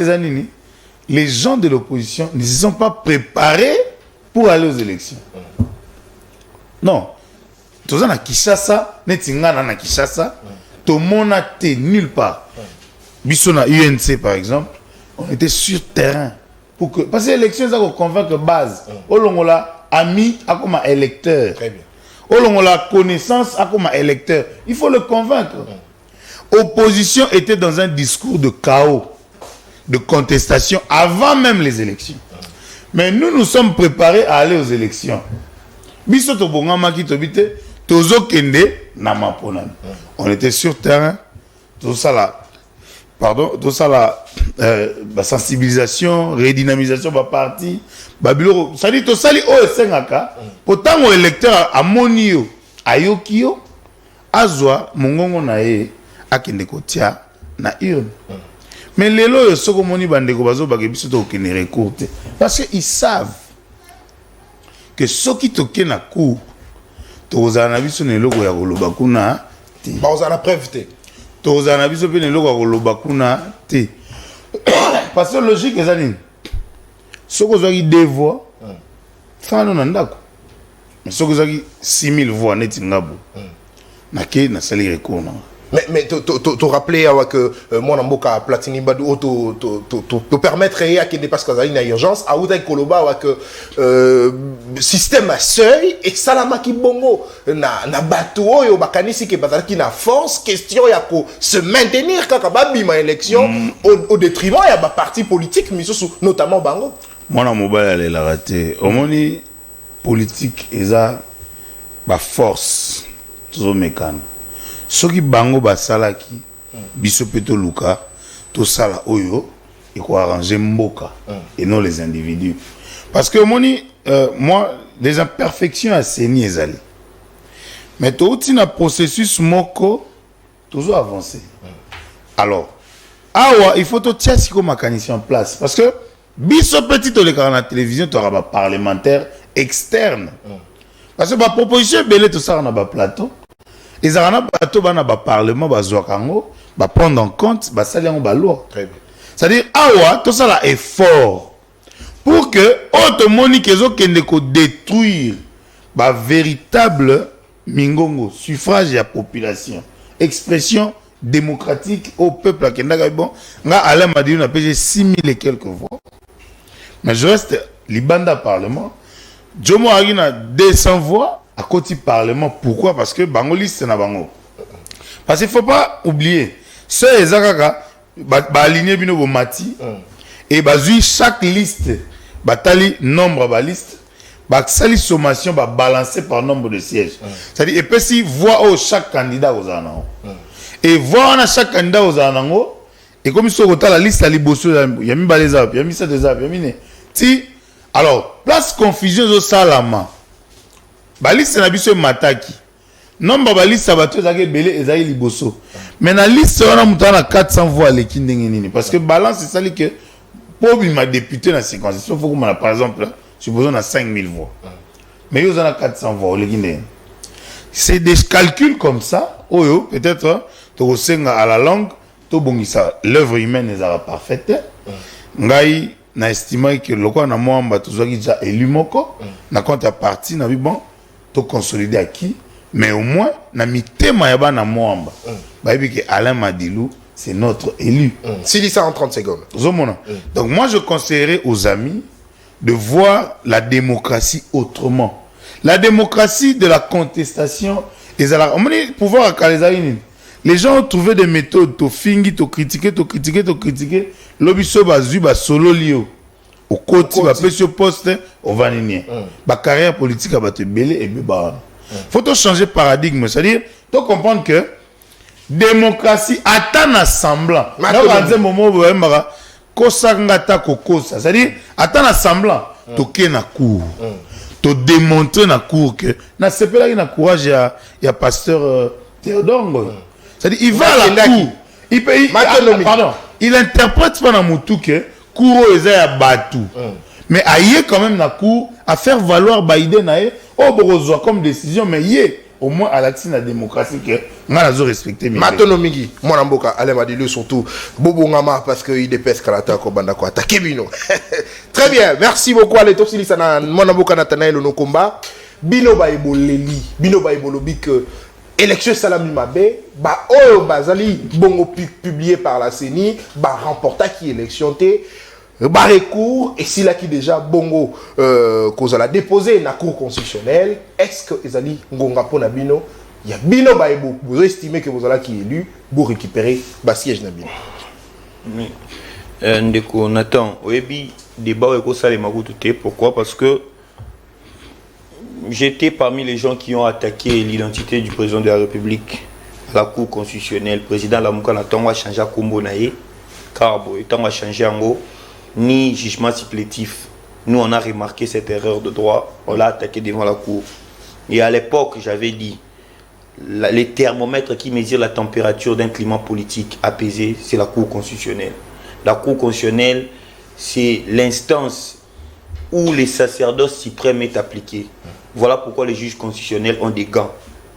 les gens de l'opposition ne se sont pas préparés pour aller aux élections. Non. Tout ça, na Kinshasa, netingana na Kinshasa, tout le monde a été nulle part. Bissona UNC, par exemple, on était sur terrain. Pour que, parce que l'élection, ça convainc que base. Olongola, ami, a comme électeur. Très bien. Olongola, connaissance, a comme électeur. Il faut le convaincre. Opposition était dans un discours de chaos, de contestation, avant même les élections. Mais nous sommes préparés à aller aux élections. Bisoto bongama ki tobite, tozo kende na maponami. On était sur terrain, tout ça là. Tout ça là, sensibilisation, redynamisation, parti, babilo, ça dit tout ça li o sengaka, autant au électeur à monio, ayokio, azwa mongongo na e akende kotia na urne. Mais les lois yo soko moni bandeko bazo bakebiso to kene recours parce que ils savent que ceux qui toquent na cour, tous en avis sur les logos ya koloba kuna te. Bah on a la preuve te. Tous en avis sur les logos ya koloba kuna te. Parce que logique est ani. Ceux qui ont deux voix, fano nandako. Mais ceux qui ont 6000 voix net ngabo. Na ke na sali recours na. Mais tu rappelé que moi Namboka Platini Badou te permettre à qu'il dépasse Kazali na urgence à Ouda Koloba que système à seuil et salama ki bongo na bateau yo bakanisi ke bazaki na force question ya ko se maintenir kaka babima élection au détriment ya ba parti politique misosu notamment bango moi na mobile aller la rater au moni politique eza ba force zo mekano soki bango basalaki biso peto luka to sala oyo et ko arranger mboka et non les individus parce que moi des imperfections à seni ezali mais to utina processus moko toujours avancer alors awa il faut to tia siko makanisi en place parce que biso petit to le na la télévision to raba parlementaire externe parce que ba proposition belé to ça na ba plateau. Les Arabes, le Parlement, va prendre en compte la loi. C'est-à-dire, tout ça est fort pour que Otomoni détruire le véritable mingongo, suffrage de la population, expression démocratique au peuple. Alain m'a dit qu'on a payé 6000 et quelques voix. Mais je reste Libanda Parlement. Jomo a 200 voix. À côté du Parlement, pourquoi? Parce que Bangolis c'est na bango. Parce qu'il ne faut pas oublier, ce Ezakaka, aligner bino bomati et bazui chaque liste, batali nombre de liste, sali sommation balancé par nombre de sièges. C'est-à-dire et puis si voix au chaque candidat aux anango. Et voix on chaque candidat aux anango et comme ils sont la liste à liboso, il y a mis balezap, il y a mis ça des apps, il y a mis si alors place confusion au salama. Baliste na biso mataki nombre baliste bato ezaki belé ezaki liboso mais na liste on a mutana 400 voix les kindengeni parce que balance c'est ça que pour ma député na circonscription faut que par exemple supposons on a 5000 voix mais ils ont 400 voix les kindengeni c'est des calculs comme ça oyo peut-être to senga à la langue to bongisa l'œuvre humaine est parfaite ngai na estimé que le quoi na mwamba to zaki déjà élu moko na contrepartie na bi bon consolider à qui mais au moins na mitema ya bana mwamba bayebi que Alain Madilou c'est notre élu s'il dit ça en 30 secondes donc moi je conseillerais aux amis de voir la démocratie autrement la démocratie de la contestation et pouvoir les gens ont trouvé des méthodes to fingi to critiquer lobiso bazui ba solo lio au côté va passer au poste au vaninier ba carrière politique va te belé et ba faut to changer paradigme c'est-à-dire to comprendre que démocratie attend assemblant donc à un moment où mbaka kosanga ta kokosa c'est-à-dire attend assemblant to ke na cour te démontrer na cour que na sepela na courage ya pasteur Théodore Ngoy. C'est-à-dire il va à la cour, il peut pardon, il interprète pas na mutu que cour eza ya batu. Mais aïe quand même na cour à faire valoir Biden nae au borozwa comme décision mais yé au moins à l'action de la démocratie que on a respecté. Matonomigi, moi Namboka, allez m'a dit surtout Bobo Ngama parce qu'il dépêche Kalata Kobanda ko attaquer Bino. Très bien, merci beaucoup allez tous les sana moi Namboka Nathanaël no combat. Bino ba eboleli, Bino ba ebolobi que élection salami mabe ba oh bazali bongo publié par la CENI ba remporta qui élection té ba recours et si là qui déjà bongo cause la déposer na cour constitutionnelle est-ce que ezali ngonga pona bino ya bino ba ebo vous estimez que vous allez qui élu pour récupérer ba siège na bino ndeko Nathan oyebi débat ko sale makutu té pourquoi parce que j'étais parmi les gens qui ont attaqué l'identité du président de la République à la cour constitutionnelle président Lamuka Nathan a changé kombo naé car bon étant a changé en gros ni jugement supplétif. Nous, on a remarqué cette erreur de droit, on l'a attaqué devant la cour. Et à l'époque, j'avais dit, les thermomètres qui mesurent la température d'un climat politique apaisé, c'est la cour constitutionnelle. La cour constitutionnelle, c'est l'instance où les sacerdoces suprêmes est appliqué. Voilà pourquoi les juges constitutionnels ont des gants.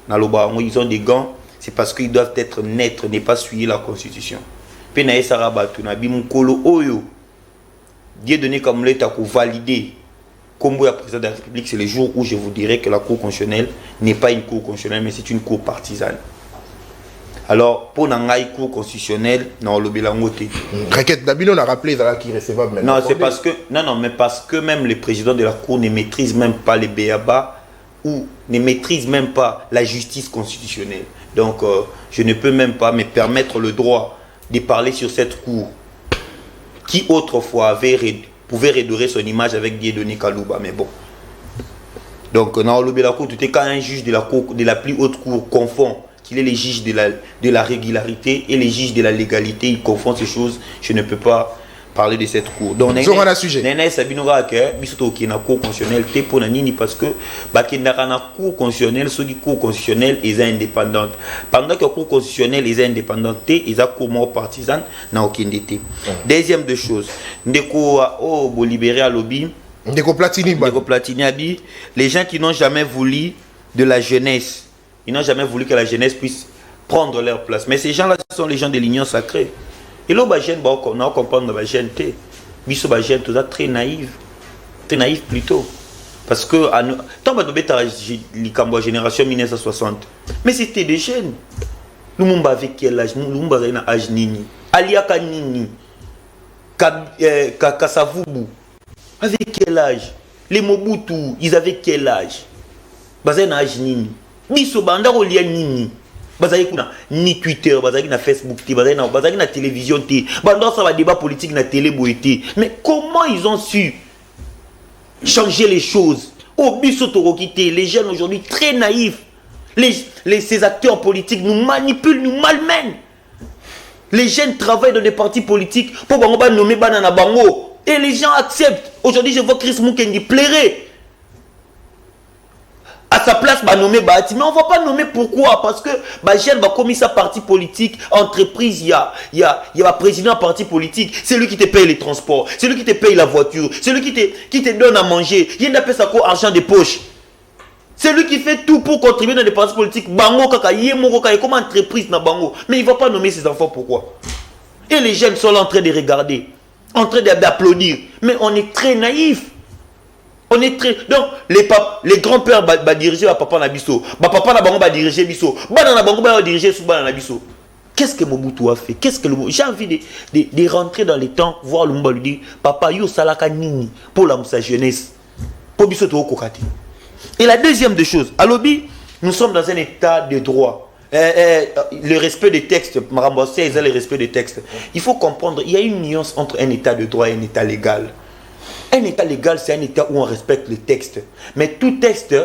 Ils ont des gants, c'est parce qu'ils doivent être neutres, ne pas suivre la constitution. Penae Sarabatu, Nabi Mukolo Oyo. Dieu donné comme l'État pour valider comme le président de la République, c'est le jour où je vous dirai que la cour constitutionnelle n'est pas une cour constitutionnelle, mais c'est une cour partisane. Alors, pour une cour constitutionnelle, non, le bilangoté. Requête d'Abino a rappelé qui recevable maintenant. Non, c'est parce que mais parce que même les présidents de la cour ne maîtrisent même pas les BABA ou ne maîtrisent même pas la justice constitutionnelle. Donc, je ne peux même pas me permettre le droit de parler sur cette cour qui autrefois pouvait redorer son image avec Dieudonné Kalouba, mais bon. Donc, dans la cour, tout est quand un juge de la cour, de la plus haute cour confond qu'il est les juges de la régularité et les juges de la légalité, il confond ces choses, je ne peux pas parler de cette cour. Donc, on a un sujet. Nene Sabinora que bisoto qui na cour constitutionnelle té pour nani parce que ba qui na cour constitutionnelle ceux qui cour constitutionnelle est indépendante. Pendant que cour constitutionnelle est indépendante té ils a cour partisane na aucune été. Deuxième de choses, ndeko bo libérer à lobby, ndeko Platini abi, les gens qui n'ont jamais voulu de la jeunesse, ils n'ont jamais voulu que la jeunesse puisse prendre leur place. Mais ces gens-là sont les gens de l'union sacrée. Et là, on a compris que la jeune est très naïve plutôt. Parce que, tant que nous la génération 1960, mais c'était des jeunes. Nous avons avec quel âge? Nous avons un âge nini. Aliaka nini. Kasavubu. Avec quel âge? Les Mobutu, ils avaient quel âge? Ils un âge nini. Biso banda olia nini. Ni Twitter, na Facebook, na télévision, ça va débat politique na télé boité. Mais comment ils ont su changer les choses? Au les jeunes aujourd'hui très naïfs. Ces acteurs politiques nous manipulent, nous malmènent. Les jeunes travaillent dans des partis politiques pour nommer Banana Bango. Et les gens acceptent. Aujourd'hui, je vois Chris Mukendi plairait. À sa place, bah nommer Bahati, mais on va pas nommer pourquoi? Parce que bah jeune va commis sa parti politique, entreprise, il y a un président parti politique, c'est lui qui te paye les transports, c'est lui qui te paye la voiture, c'est lui qui te donne à manger, il n'a pas ça quoi argent de poche. C'est lui qui fait tout pour contribuer dans les partis politiques. Bango kaka yemo kaka comme entreprise na bango, mais il va pas nommer ses enfants pourquoi? Et les jeunes sont là en train de regarder, en train d'applaudir, mais on est très naïfs. On est très... Donc, les grands-pères va diriger à papa Nabiso. Papa Nabango va diriger Biso. Banana Bango va diriger sous Banana Biso. Qu'est-ce que Mobutu a fait? J'ai envie de rentrer dans les temps, voir le Lumba lui dire, papa, yo salaka nini pour sa jeunesse. Pour Biso to kokati. Et la deuxième des choses, à l'obi, nous sommes dans un état de droit. Le respect des textes, Marambosé, le respect des textes. Il faut comprendre, il y a une nuance entre un état de droit et un état légal. Un état légal, c'est un état où on respecte les textes. Mais tout texte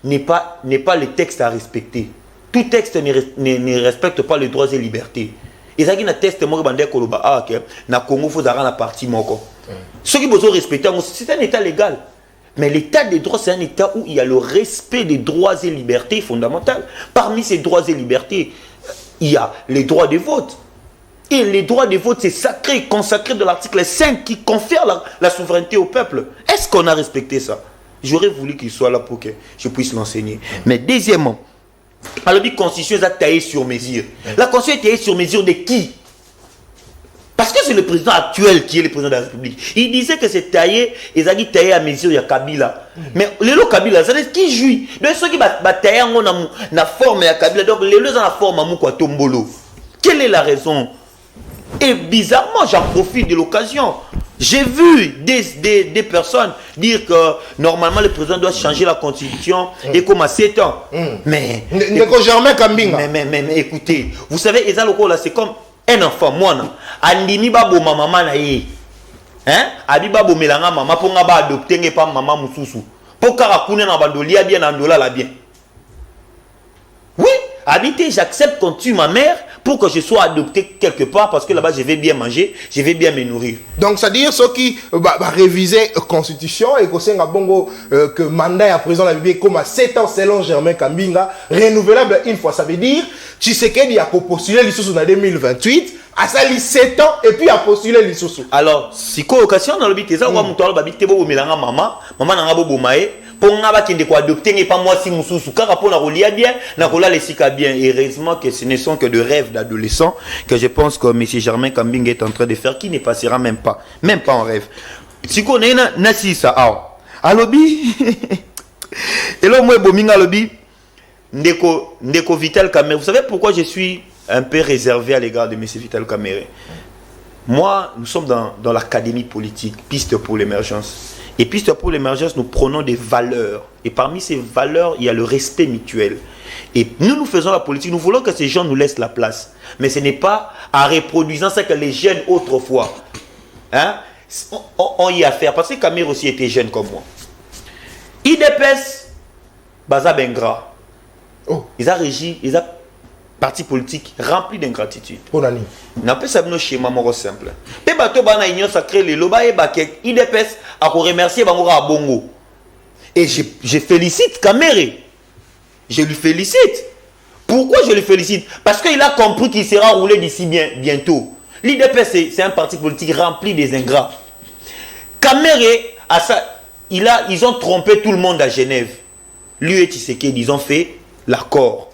n'est pas le texte à respecter. Tout texte ne respecte pas les droits et libertés. Et ça qui est texte, na Congo, il faut avoir la partie moko. Ce qui besoin respecter, c'est un état légal. Mais l'état des droits, c'est un état où il y a le respect des droits et libertés fondamentales. Parmi ces droits et libertés, il y a les droits de vote. Et les droits de vote, c'est sacré, consacré de l'article 5 qui confère la souveraineté au peuple. Est-ce qu'on a respecté ça? J'aurais voulu qu'il soit là pour que je puisse l'enseigner. Mais deuxièmement, alors la constitution est taillée sur mesure. La constitution est taillée sur mesure de qui? Parce que c'est le président actuel qui est le président de la République. Il disait que c'est taillé, ils ont dit taillé à mesure, il y a Kabila. Mais les lots Kabila, ça veut dire qui jouit? Donc ceux qui va tailler en la forme à Kabila, donc les lots dans la forme à Moukwa Tombolo. Quelle est la raison? Et bizarrement, j'en profite de l'occasion. J'ai vu des personnes dire que normalement le président doit changer la constitution et comme à 7 ans. Mais écoutez, vous savez, c'est comme un enfant, moi, andimi babo maman na ye. Hein? Abi babo melanga maman pour nga ba adopter nge pas maman mususu. Pour karakune na bandolia bien andola la bien. Oui, habiter, j'accepte qu'on tue ma mère pour que je sois adopté quelque part parce que là-bas je vais bien manger, je vais bien me nourrir. Donc ça veut dire ceux qui réviser la constitution et que bongo que mandat à présent la Bible comme à 7 ans selon Germain Kambinga renouvelable une fois. Ça veut dire Tshisekedi a postulé l'issue en 2028 à ça 7 ans et puis a postulé l'issue. Alors si quoi occasion dans le but ça on va monter le babité bobo melanga maman nanga bobo mae pour nga ba kende ko adopter n'est pas moi si mususu car pour na rolia bien na rola les sika bien. Heureusement que ce ne sont que de rêves d'adolescents que je pense que M. Germain Kambinga est en train de faire qui ne passera même pas en rêve. Si qu'on est na si ça a lobby et là moi bominga lobby ndeko Vital Kamerhe. Vous savez pourquoi je suis un peu réservé à l'égard de M. Vital Kamerhe? Moi, nous sommes dans l'académie politique, piste pour l'émergence. Et piste pour l'émergence, nous prenons des valeurs. Et parmi ces valeurs, il y a le respect mutuel. Et nous faisons la politique, nous voulons que ces gens nous laissent la place. Mais ce n'est pas en reproduisant ce que les jeunes autrefois ont y à faire. Parce que Kamerhe aussi était jeune comme moi. IDPS, Baza Bengra. Ils ont régi, ils ont parti politique rempli d'ingratitude. N'a pas ça schéma moro simple. Pe bato bana union sacrée les loba et baké IDPS a ko remercier bangora bongo. Et je félicite Kamerhe. Je lui félicite. Pourquoi je le félicite? Parce qu'il a compris qu'il sera roulé d'ici bientôt. L'IDPS c'est un parti politique rempli des ingrats. Kamerhe ils ont trompé tout le monde à Genève. Lui et Tshisekedi ils ont fait l'accord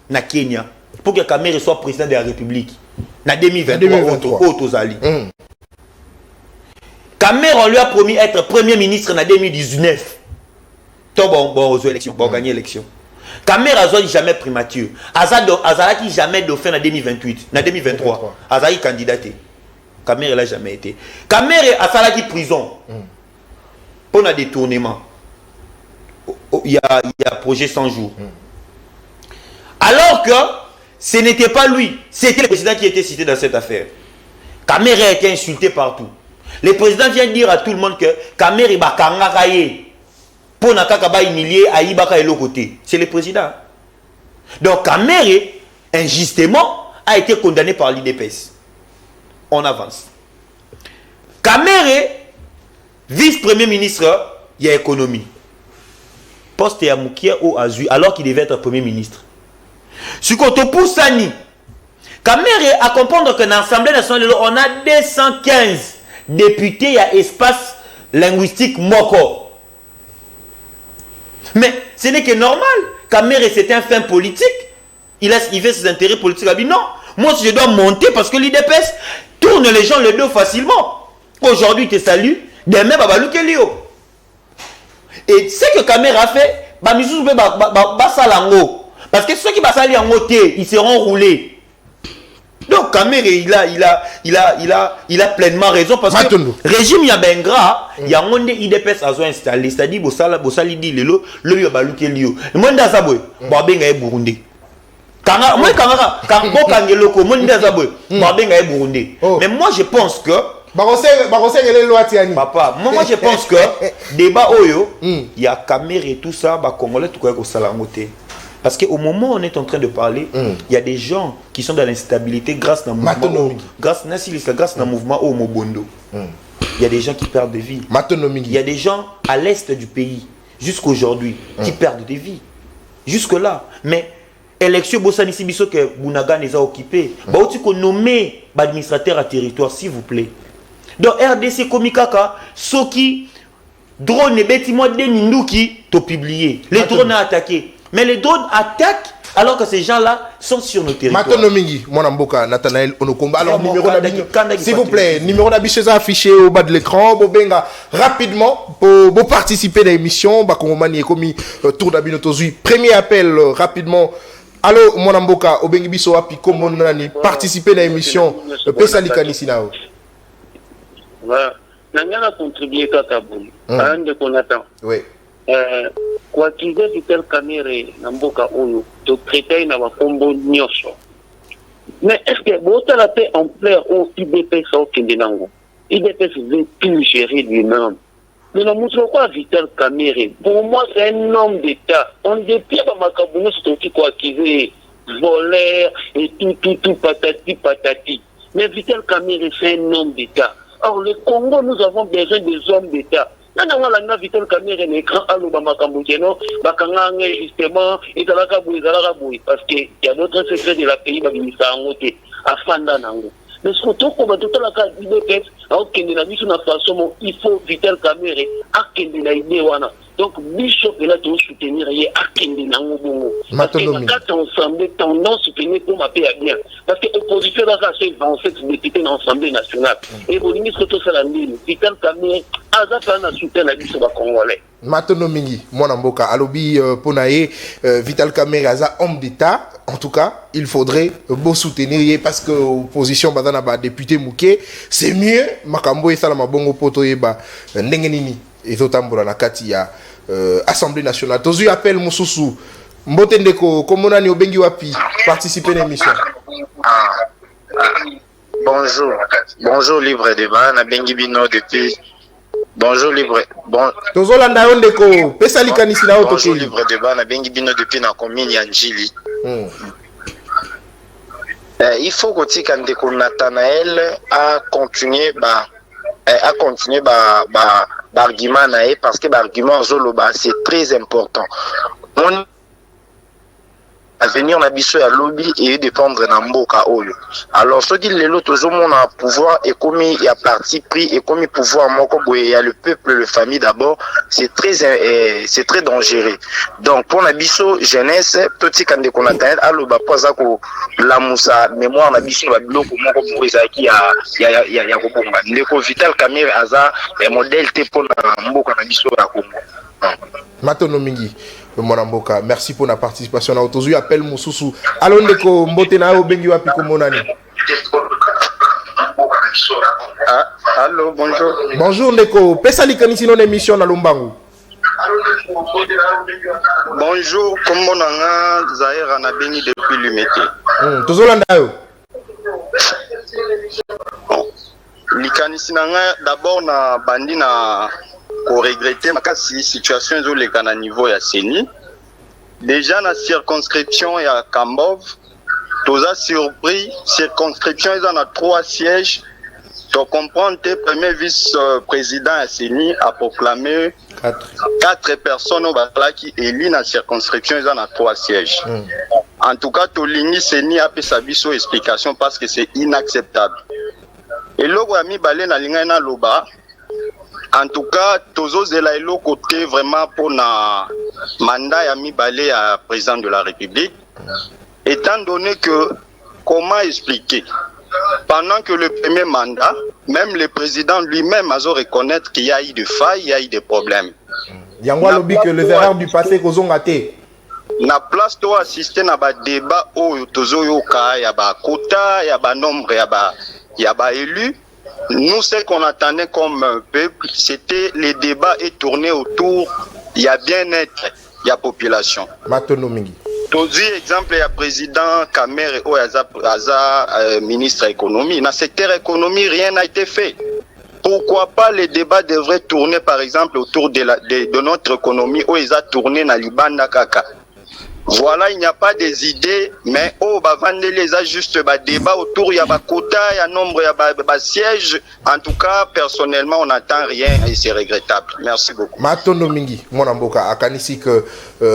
na Kenya pour que Kamerhe soit président de la République. En 2023, Kamerhe, on lui a promis être premier ministre en 2019. Bon, aux élections, bon, gagner l'élection. Kamerhe a jamais primature. Azala qui jamais dauphin en 2028, en 2023. Azala candidaté. Kamerhe n'a jamais été. Kamerhe a qui prison. Pour un détournement. Il y a projet 100 jours. Alors que ce n'était pas lui, c'était le président qui était cité dans cette affaire. Kamerhe a été insulté partout. Le président vient dire à tout le monde que Kamerhe va kangakaye pour nakaka humilier Aïbaka et l'autre côté. C'est le président. Donc Kamerhe, injustement, a été condamné par l'IDPS. On avance. Kamerhe, vice-premier ministre, il y a économie. Poste à Moukia au Azu, alors qu'il devait être premier ministre. Si on te pousse à Ni, Kamerhe a comprendre que dans l'Assemblée nationale, on a 215 députés à espace linguistique Moko. Mais ce n'est que normal. Kamerhe, c'est un fin politique. Il veut ses intérêts politiques. Il dit non, moi je dois monter parce que l'IDPS tourne les gens le dos facilement. Aujourd'hui, il te salue, demain, Babalou Kelio. Et ce que Kamerhe a fait, parce que ceux qui vont salir en côté, ils seront roulés. Donc Kamerhe, il a pleinement raison parce que le régime Yabengra, il y a un IDPS à installé, c'est-à-dire Bossali dit le Yobaluke Lio. Le monde d'Azabwe, Babenga est Burundi. Mais moi je pense que papa, moi je pense que débat Oyo, il y a Kamerhe et tout ça, Congolais tout quoi que parce qu'au moment où on est en train de parler, il y a des gens qui sont dans l'instabilité grâce à un mouvement, grâce à un mouvement au Mobondo. il y a des gens qui perdent des vies. Il y a des gens à l'est du pays, jusqu'aujourd'hui, qui perdent des vies. Jusque-là. Mais, élection, Bossanisi Biso que Bounaga les a occupés. Bah, tu qu'on nommé administrateur à territoire, s'il vous plaît. Donc, RDC Komikaka, Soki, drone et bêtiment de Ninduki, t'ont publié. Les drones ont attaqué. Mais les drones attaquent alors que ces gens-là sont sur nos territoires. Matonomingi, Mwanamboka, Nathanaël Onokomba. Alors, numéro d'habitude, s'il vous plaît, numéro d'habitude affiché au bas de l'écran. Bobenga, rapidement, pour participer à l'émission, Bakomani est commis tour d'Abinotozui. Premier appel, rapidement. Allô, Mwanamboka, Obengi Biso Api, Komonani, participer à l'émission. Pesali Kanisinao. Voilà. Nangana contribué Kakaboum. Un de qu'on attend. Oui. Quoi qu'il y ait Vital Kamere, Namboka Oyo, de traiter na combo Nyosho. Mais est-ce que vous avez la paix en plein au IDPS au Kendenango? IDPS veut tout gérer lui-même. Mais nous montrons quoi Vital Kamere? Pour moi, c'est un homme d'État. On dépie à Makaboune, c'est aussi quoi qu'il y ait voleur et tout, patati. Mais Vital Kamere, c'est un homme d'État. Or, le Congo, nous avons besoin des hommes d'État. Nana Vital Kamere un écran à l'Obama Kamboukéno, Bakanganga justement, et Zalakaboui, parce qu'il y a d'autres secrets de la pays, Babinisa Angote, à Fanda Nango. Mais surtout, comme tout à la cas d'IDPS, il faut Vital Kamere, à Kendina Idewana. Donc, Bishop est là pour soutenir à Kendina Nango. Parce que la carte ensemble, tendance soutenir pour ma paix à bien. Parce que l'opposition a racheté 27 députés dans l'Assemblée nationale. Et vous ministre tout ça, Vital Kamere, Azapana soutient la liste congolais. Matono Mingi, Mwanamboka, Alobi Ponae, Vital Kamere, Aza, homme d'État. En tout cas, il faudrait beau soutenir parce que l'opposition, badana député Mouké, c'est mieux. Makambo et Salama Bongo Poto Eba, Nengenini, et Zotambola Nakati ya Assemblée nationale. Tozu appelle Moussoussou, Mbotendeko, Komonani Obengi Wapi, participer à l'émission. Bonjour, Libre Débat, na Bengi Bino depuis. Bonjour Libre. Tozolanda Ondeko, Pesali Kanisina Oto. Bonjour Libre Débat, na Bengi Bino depuis na commune Yanjili. Il faut que Ndeko Nathanaël a continué argument parce que l'argument Zoloba c'est très important. À venir na biso ya lobby et dépendre na mboka oyo. Alors ceux qui les autres ont un pouvoir et comme il y a parti pris et comme il pouvoir moko boye il y a le peuple, le famille d'abord, c'est très dangereux. Donc pour na biso jeunesse petit quand de connaître aloba poza ko la musa mémoire na biso ba biloko moko boza ki ya ko bomba. Ndeko Vital Kamere aza modèle te pour na mboka na biso ya Congo. Matono Mingi, Mwanamboka, merci pour la participation. Autozu appelle Moussoussou. Allô Ndeko Mbotena Obengi Wapi Komonani. Allô, bonjour. Bonjour Ndeko, Pesali Kanisino émission na Lumbangu. Bonjour, comment on a Zahir Anabeni depuis l'Umete. Tozolanda yo. Likanisina d'abord na bandi na ko regretter makasi situation zo le kana niveau ya Seni. Déjà la circonscription ya Kambov, toza surpris, circonscription ils en a 3 sièges. Tu comprends que le premier vice-président à Seni a proclamé 4 personnes qui élisent la circonscription, ils en a 3 sièges. En tout cas, Tolini Seni a fait sa biso explication parce que c'est inacceptable. Et là, ami balé na linga na loba. En tout cas, Tozo Zela est le côté vraiment pour na mandat ya mi balé à président de la République. Étant donné que comment expliquer? Pendant que le premier mandat, même le président lui-même a reconnaître qu'il y a eu des failles, il y a eu des problèmes. Il y a un lobby que les erreurs du passé qu'on a raté. Na place to assister na ba débat au tozo yoka ya ba quota, ya ba nombre, ya ba élus. Nous ce qu'on attendait comme peuple, c'était les débats et tourner autour, il y a bien-être, il y a population. Matonomingi. Tozi exemple, il y a président Kamere ou ministre économie. Dans le secteur économie, rien n'a été fait. Pourquoi pas les débats devraient tourner par exemple autour de notre économie où ils ont tourné dans Libanda Kaka. Voilà, il n'y a pas des idées, mais les a juste débat autour, il y a quota, il y a nombre, il y a siège. En tout cas, personnellement, on n'attend rien et c'est regrettable. Merci beaucoup. Matondo Mingi, mon amboka, akanisi que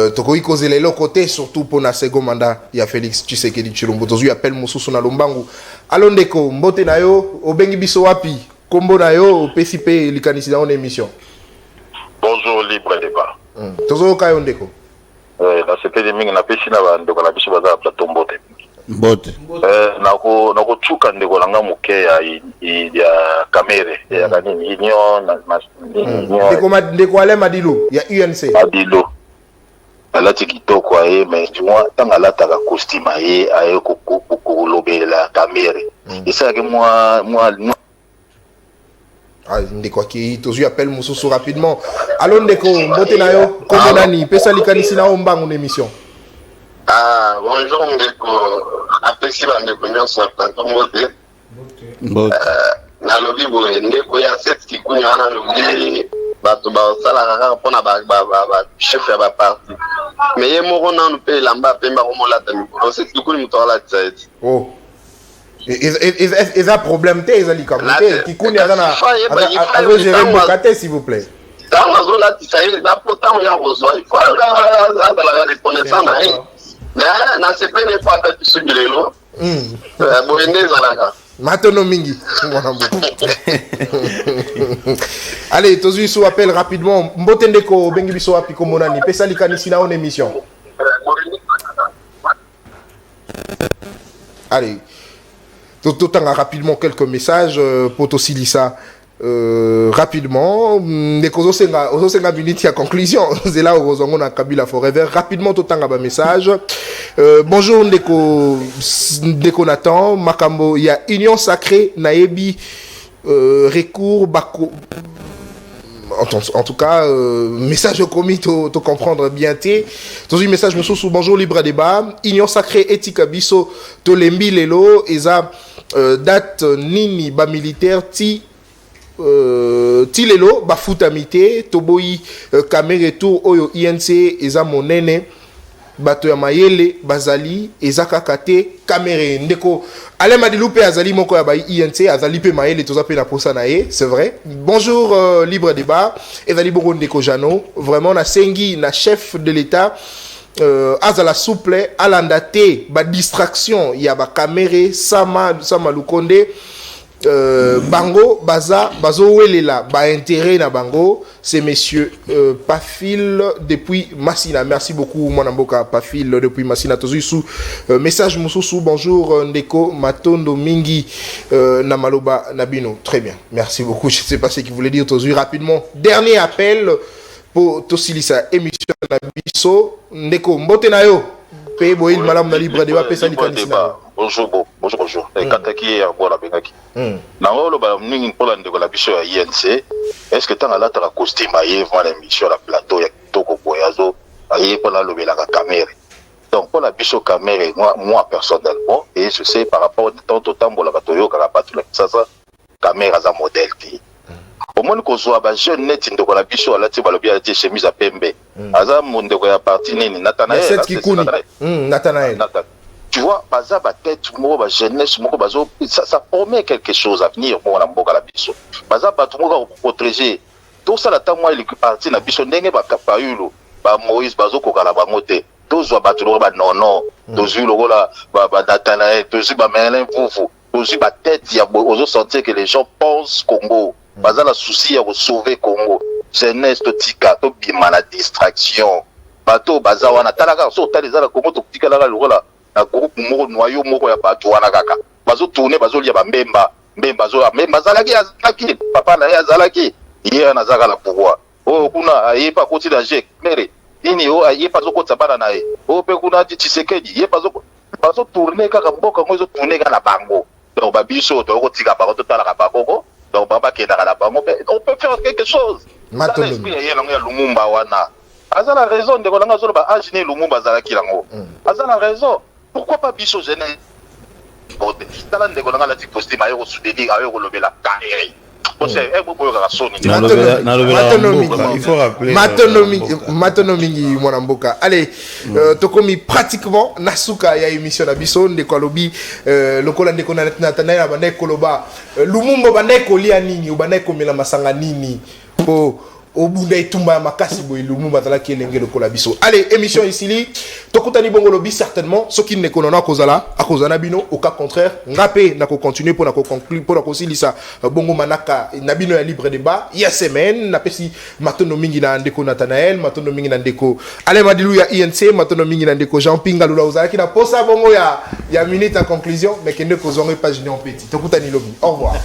tokoi causer les côté, surtout pour na second mandat, il y a Félix Tshisekedi Tshilombo. Tozu appelle Mosusu na Lombangu. Alondeko, mbote na yo, obengi biso wapi, kombo na yo, PCP likanisi na on émission. Bonjour, libre débat. Tozo kayo ndeko. La CPD mingi na pesi na bandeko na biso baza plateau mbote. Mbote. Nako chuka ndeko langa muke ya kamere ya kanini union ndeko ale Madilu ya UNC. Madilu. Alati kitoko aye mais du moins tanga lata ka costume aye ko lobela kamere. Isa ke moi ndeko ki tozu appelle Mosusu rapidement. Allô ndeko mbote na yo kombo nani pesa likanisi na ombangu l'émission. Bonjour ndeko apesi bandeko nyonso na plateau mbote. Mbote. Na lobi boye ndeko ya set kikunya wana lobi bato basalaka kaka mpona chef ya baparti mais ye moko nanu mpe elamba apemba komolata mikolo set kikunya moto alatisa eti eza problème te eza likambo te kikunya azogere mboka te s'il vous plaît. ntango azolatisa ye eza po ntango ya kozwa ifo azalaka reconnaissant na ye na sepene po ata bisoki lelo boye nde ezalaka Matondo Mingi. Allez, tozu sou appelle rapidement. Mbote ndeko bengi biso wapi komonani. Pesa likanisi na on émission. Allez. Totanga rapidement quelques messages pour Tosilisa. Rapidement, ndeko ozosenga minute ya conclusion. C'est là où on a Kabila Forever. Rapidement, totanga ba message. Bonjour ndeko Nathan, Makambo, il y a Union Sacrée, Naebi, recours, Bako. En tout cas, message commis, to comprendre bien. Dans un message, monsieur, sous bonjour, libre débat. Union Sacrée, éthique, biso, to lembi, lelo, eza, date, nini, ba militaire, tilelo bafutamite toboyi kamere tour oyo INC eza monene bato ya mayele bazali eza kaka te kamere ndeko ale Madilu pe azali moko ya ba INC azali pe mayele toza pe na posa na ye c'est vrai. Bonjour libre débat ezali boko ndeko Jano vraiment na sengi na chef de l'état azala souple alanda te ba distraction ya ba kamere sama Lukonde bango bazo welela ba intérêt na bango c'est monsieur Pafil depuis Massina. Merci beaucoup Mwanamboka Pafil depuis Massina. Tozu message mususu bonjour ndeko Matondo Mingi na maloba nabino. Très bien. Merci beaucoup. Je sais pas ce qu'il voulait dire Tozu rapidement. Dernier appel pour Tosilisa émission na biso ndeko mbote na yo pe boyil malam na libre débat pesa likanisa. Bonjour. Et Kataki ya bola bengaki. Na ngolo ba ningi mpola ndeko la biso ya INC. Est-ce que tanga la ta costume aye vant l'émission la plateau ya toko boyazo aye pour la lobela ka caméra. Donc pour la biso caméra moi personnellement et je sais par rapport au temps bola batoyo ka batula ça caméra za modèle ti. Au moins qu'on soit ba jeune net ndeko la biso ala ti balobi ala ti chemise à pembe. Aza ndeko ya parti nini Natanael. C'est qui kuni. Natanael. Tu vois, baza ba tête moko ba jeunesse moko bazo ça promet quelque chose à venir pour na mboka la biso. Baza ba tout moko protéger. Tout ça la ta moi il parti na biso ndenge ba kapayulo ba Moïse bazo kokala bango te. Tozwa ba tout ba non tozu lokola ba Natanael tozu ba Merlin Vuvu tozu ba tête ya ozo sentir que les gens pensent Congo. Baza la souci à sauver Congo. Jeunesse to tika to bima la distraction. Bato baza wana talaka so talizala la Congo to tika la lokola na groupe moko noyau moko ya bato wana kaka bazo tourner bazo lia ba mbemba zalaki papa na ya zalaki hier na zaka la pouvoir kuna ayepa koti da jek mere nini ayepa zo kota bana na ye pe kuna Tshisekedi yepa bazo tourner kaka mboka ngozo tourner kana bango donc babiso to ko tika ba ko tala ka bakoko donc baba kenda kana bango on peut faire quelque chose maintenant esprit ya ya Lumumba wana azala raison de kolanga zo ba aginer Lumumba zalaki lango azala raison. Pourquoi pas biso jeune? Tala ndeko nga la ti costume ayo soutenir ayo lobela carré. Bon c'est boyo ka soni. Il faut rappeler Matonomingi mwana mboka. Allez, tokomi pratiquement nasuka ya émission na biso ndeko alobi lokola ndeko na Nathanael bande koloba Lumumba bande kolia nini ou bande komela masanga nini po obunda itumba makasi boy Lumumba tala ki elenge lokola biso. Allez, émission ici li tokutani bongo lobi certainement ce qui ne konona kozala akozana bino au cas contraire ngapé na ko continuer pour na ko conclure pour na ko silisa bongo manaka na bino ya libre débat ya semaine na pesi matono mingi na ndeko Nathanael matono mingi na ndeko Ale Madilu ya INC matono mingi na ndeko Jean Pinga lula ozala ki na posa bongo ya minute en conclusion mais kende ko zonge page ni en petit tokutani lobi au revoir.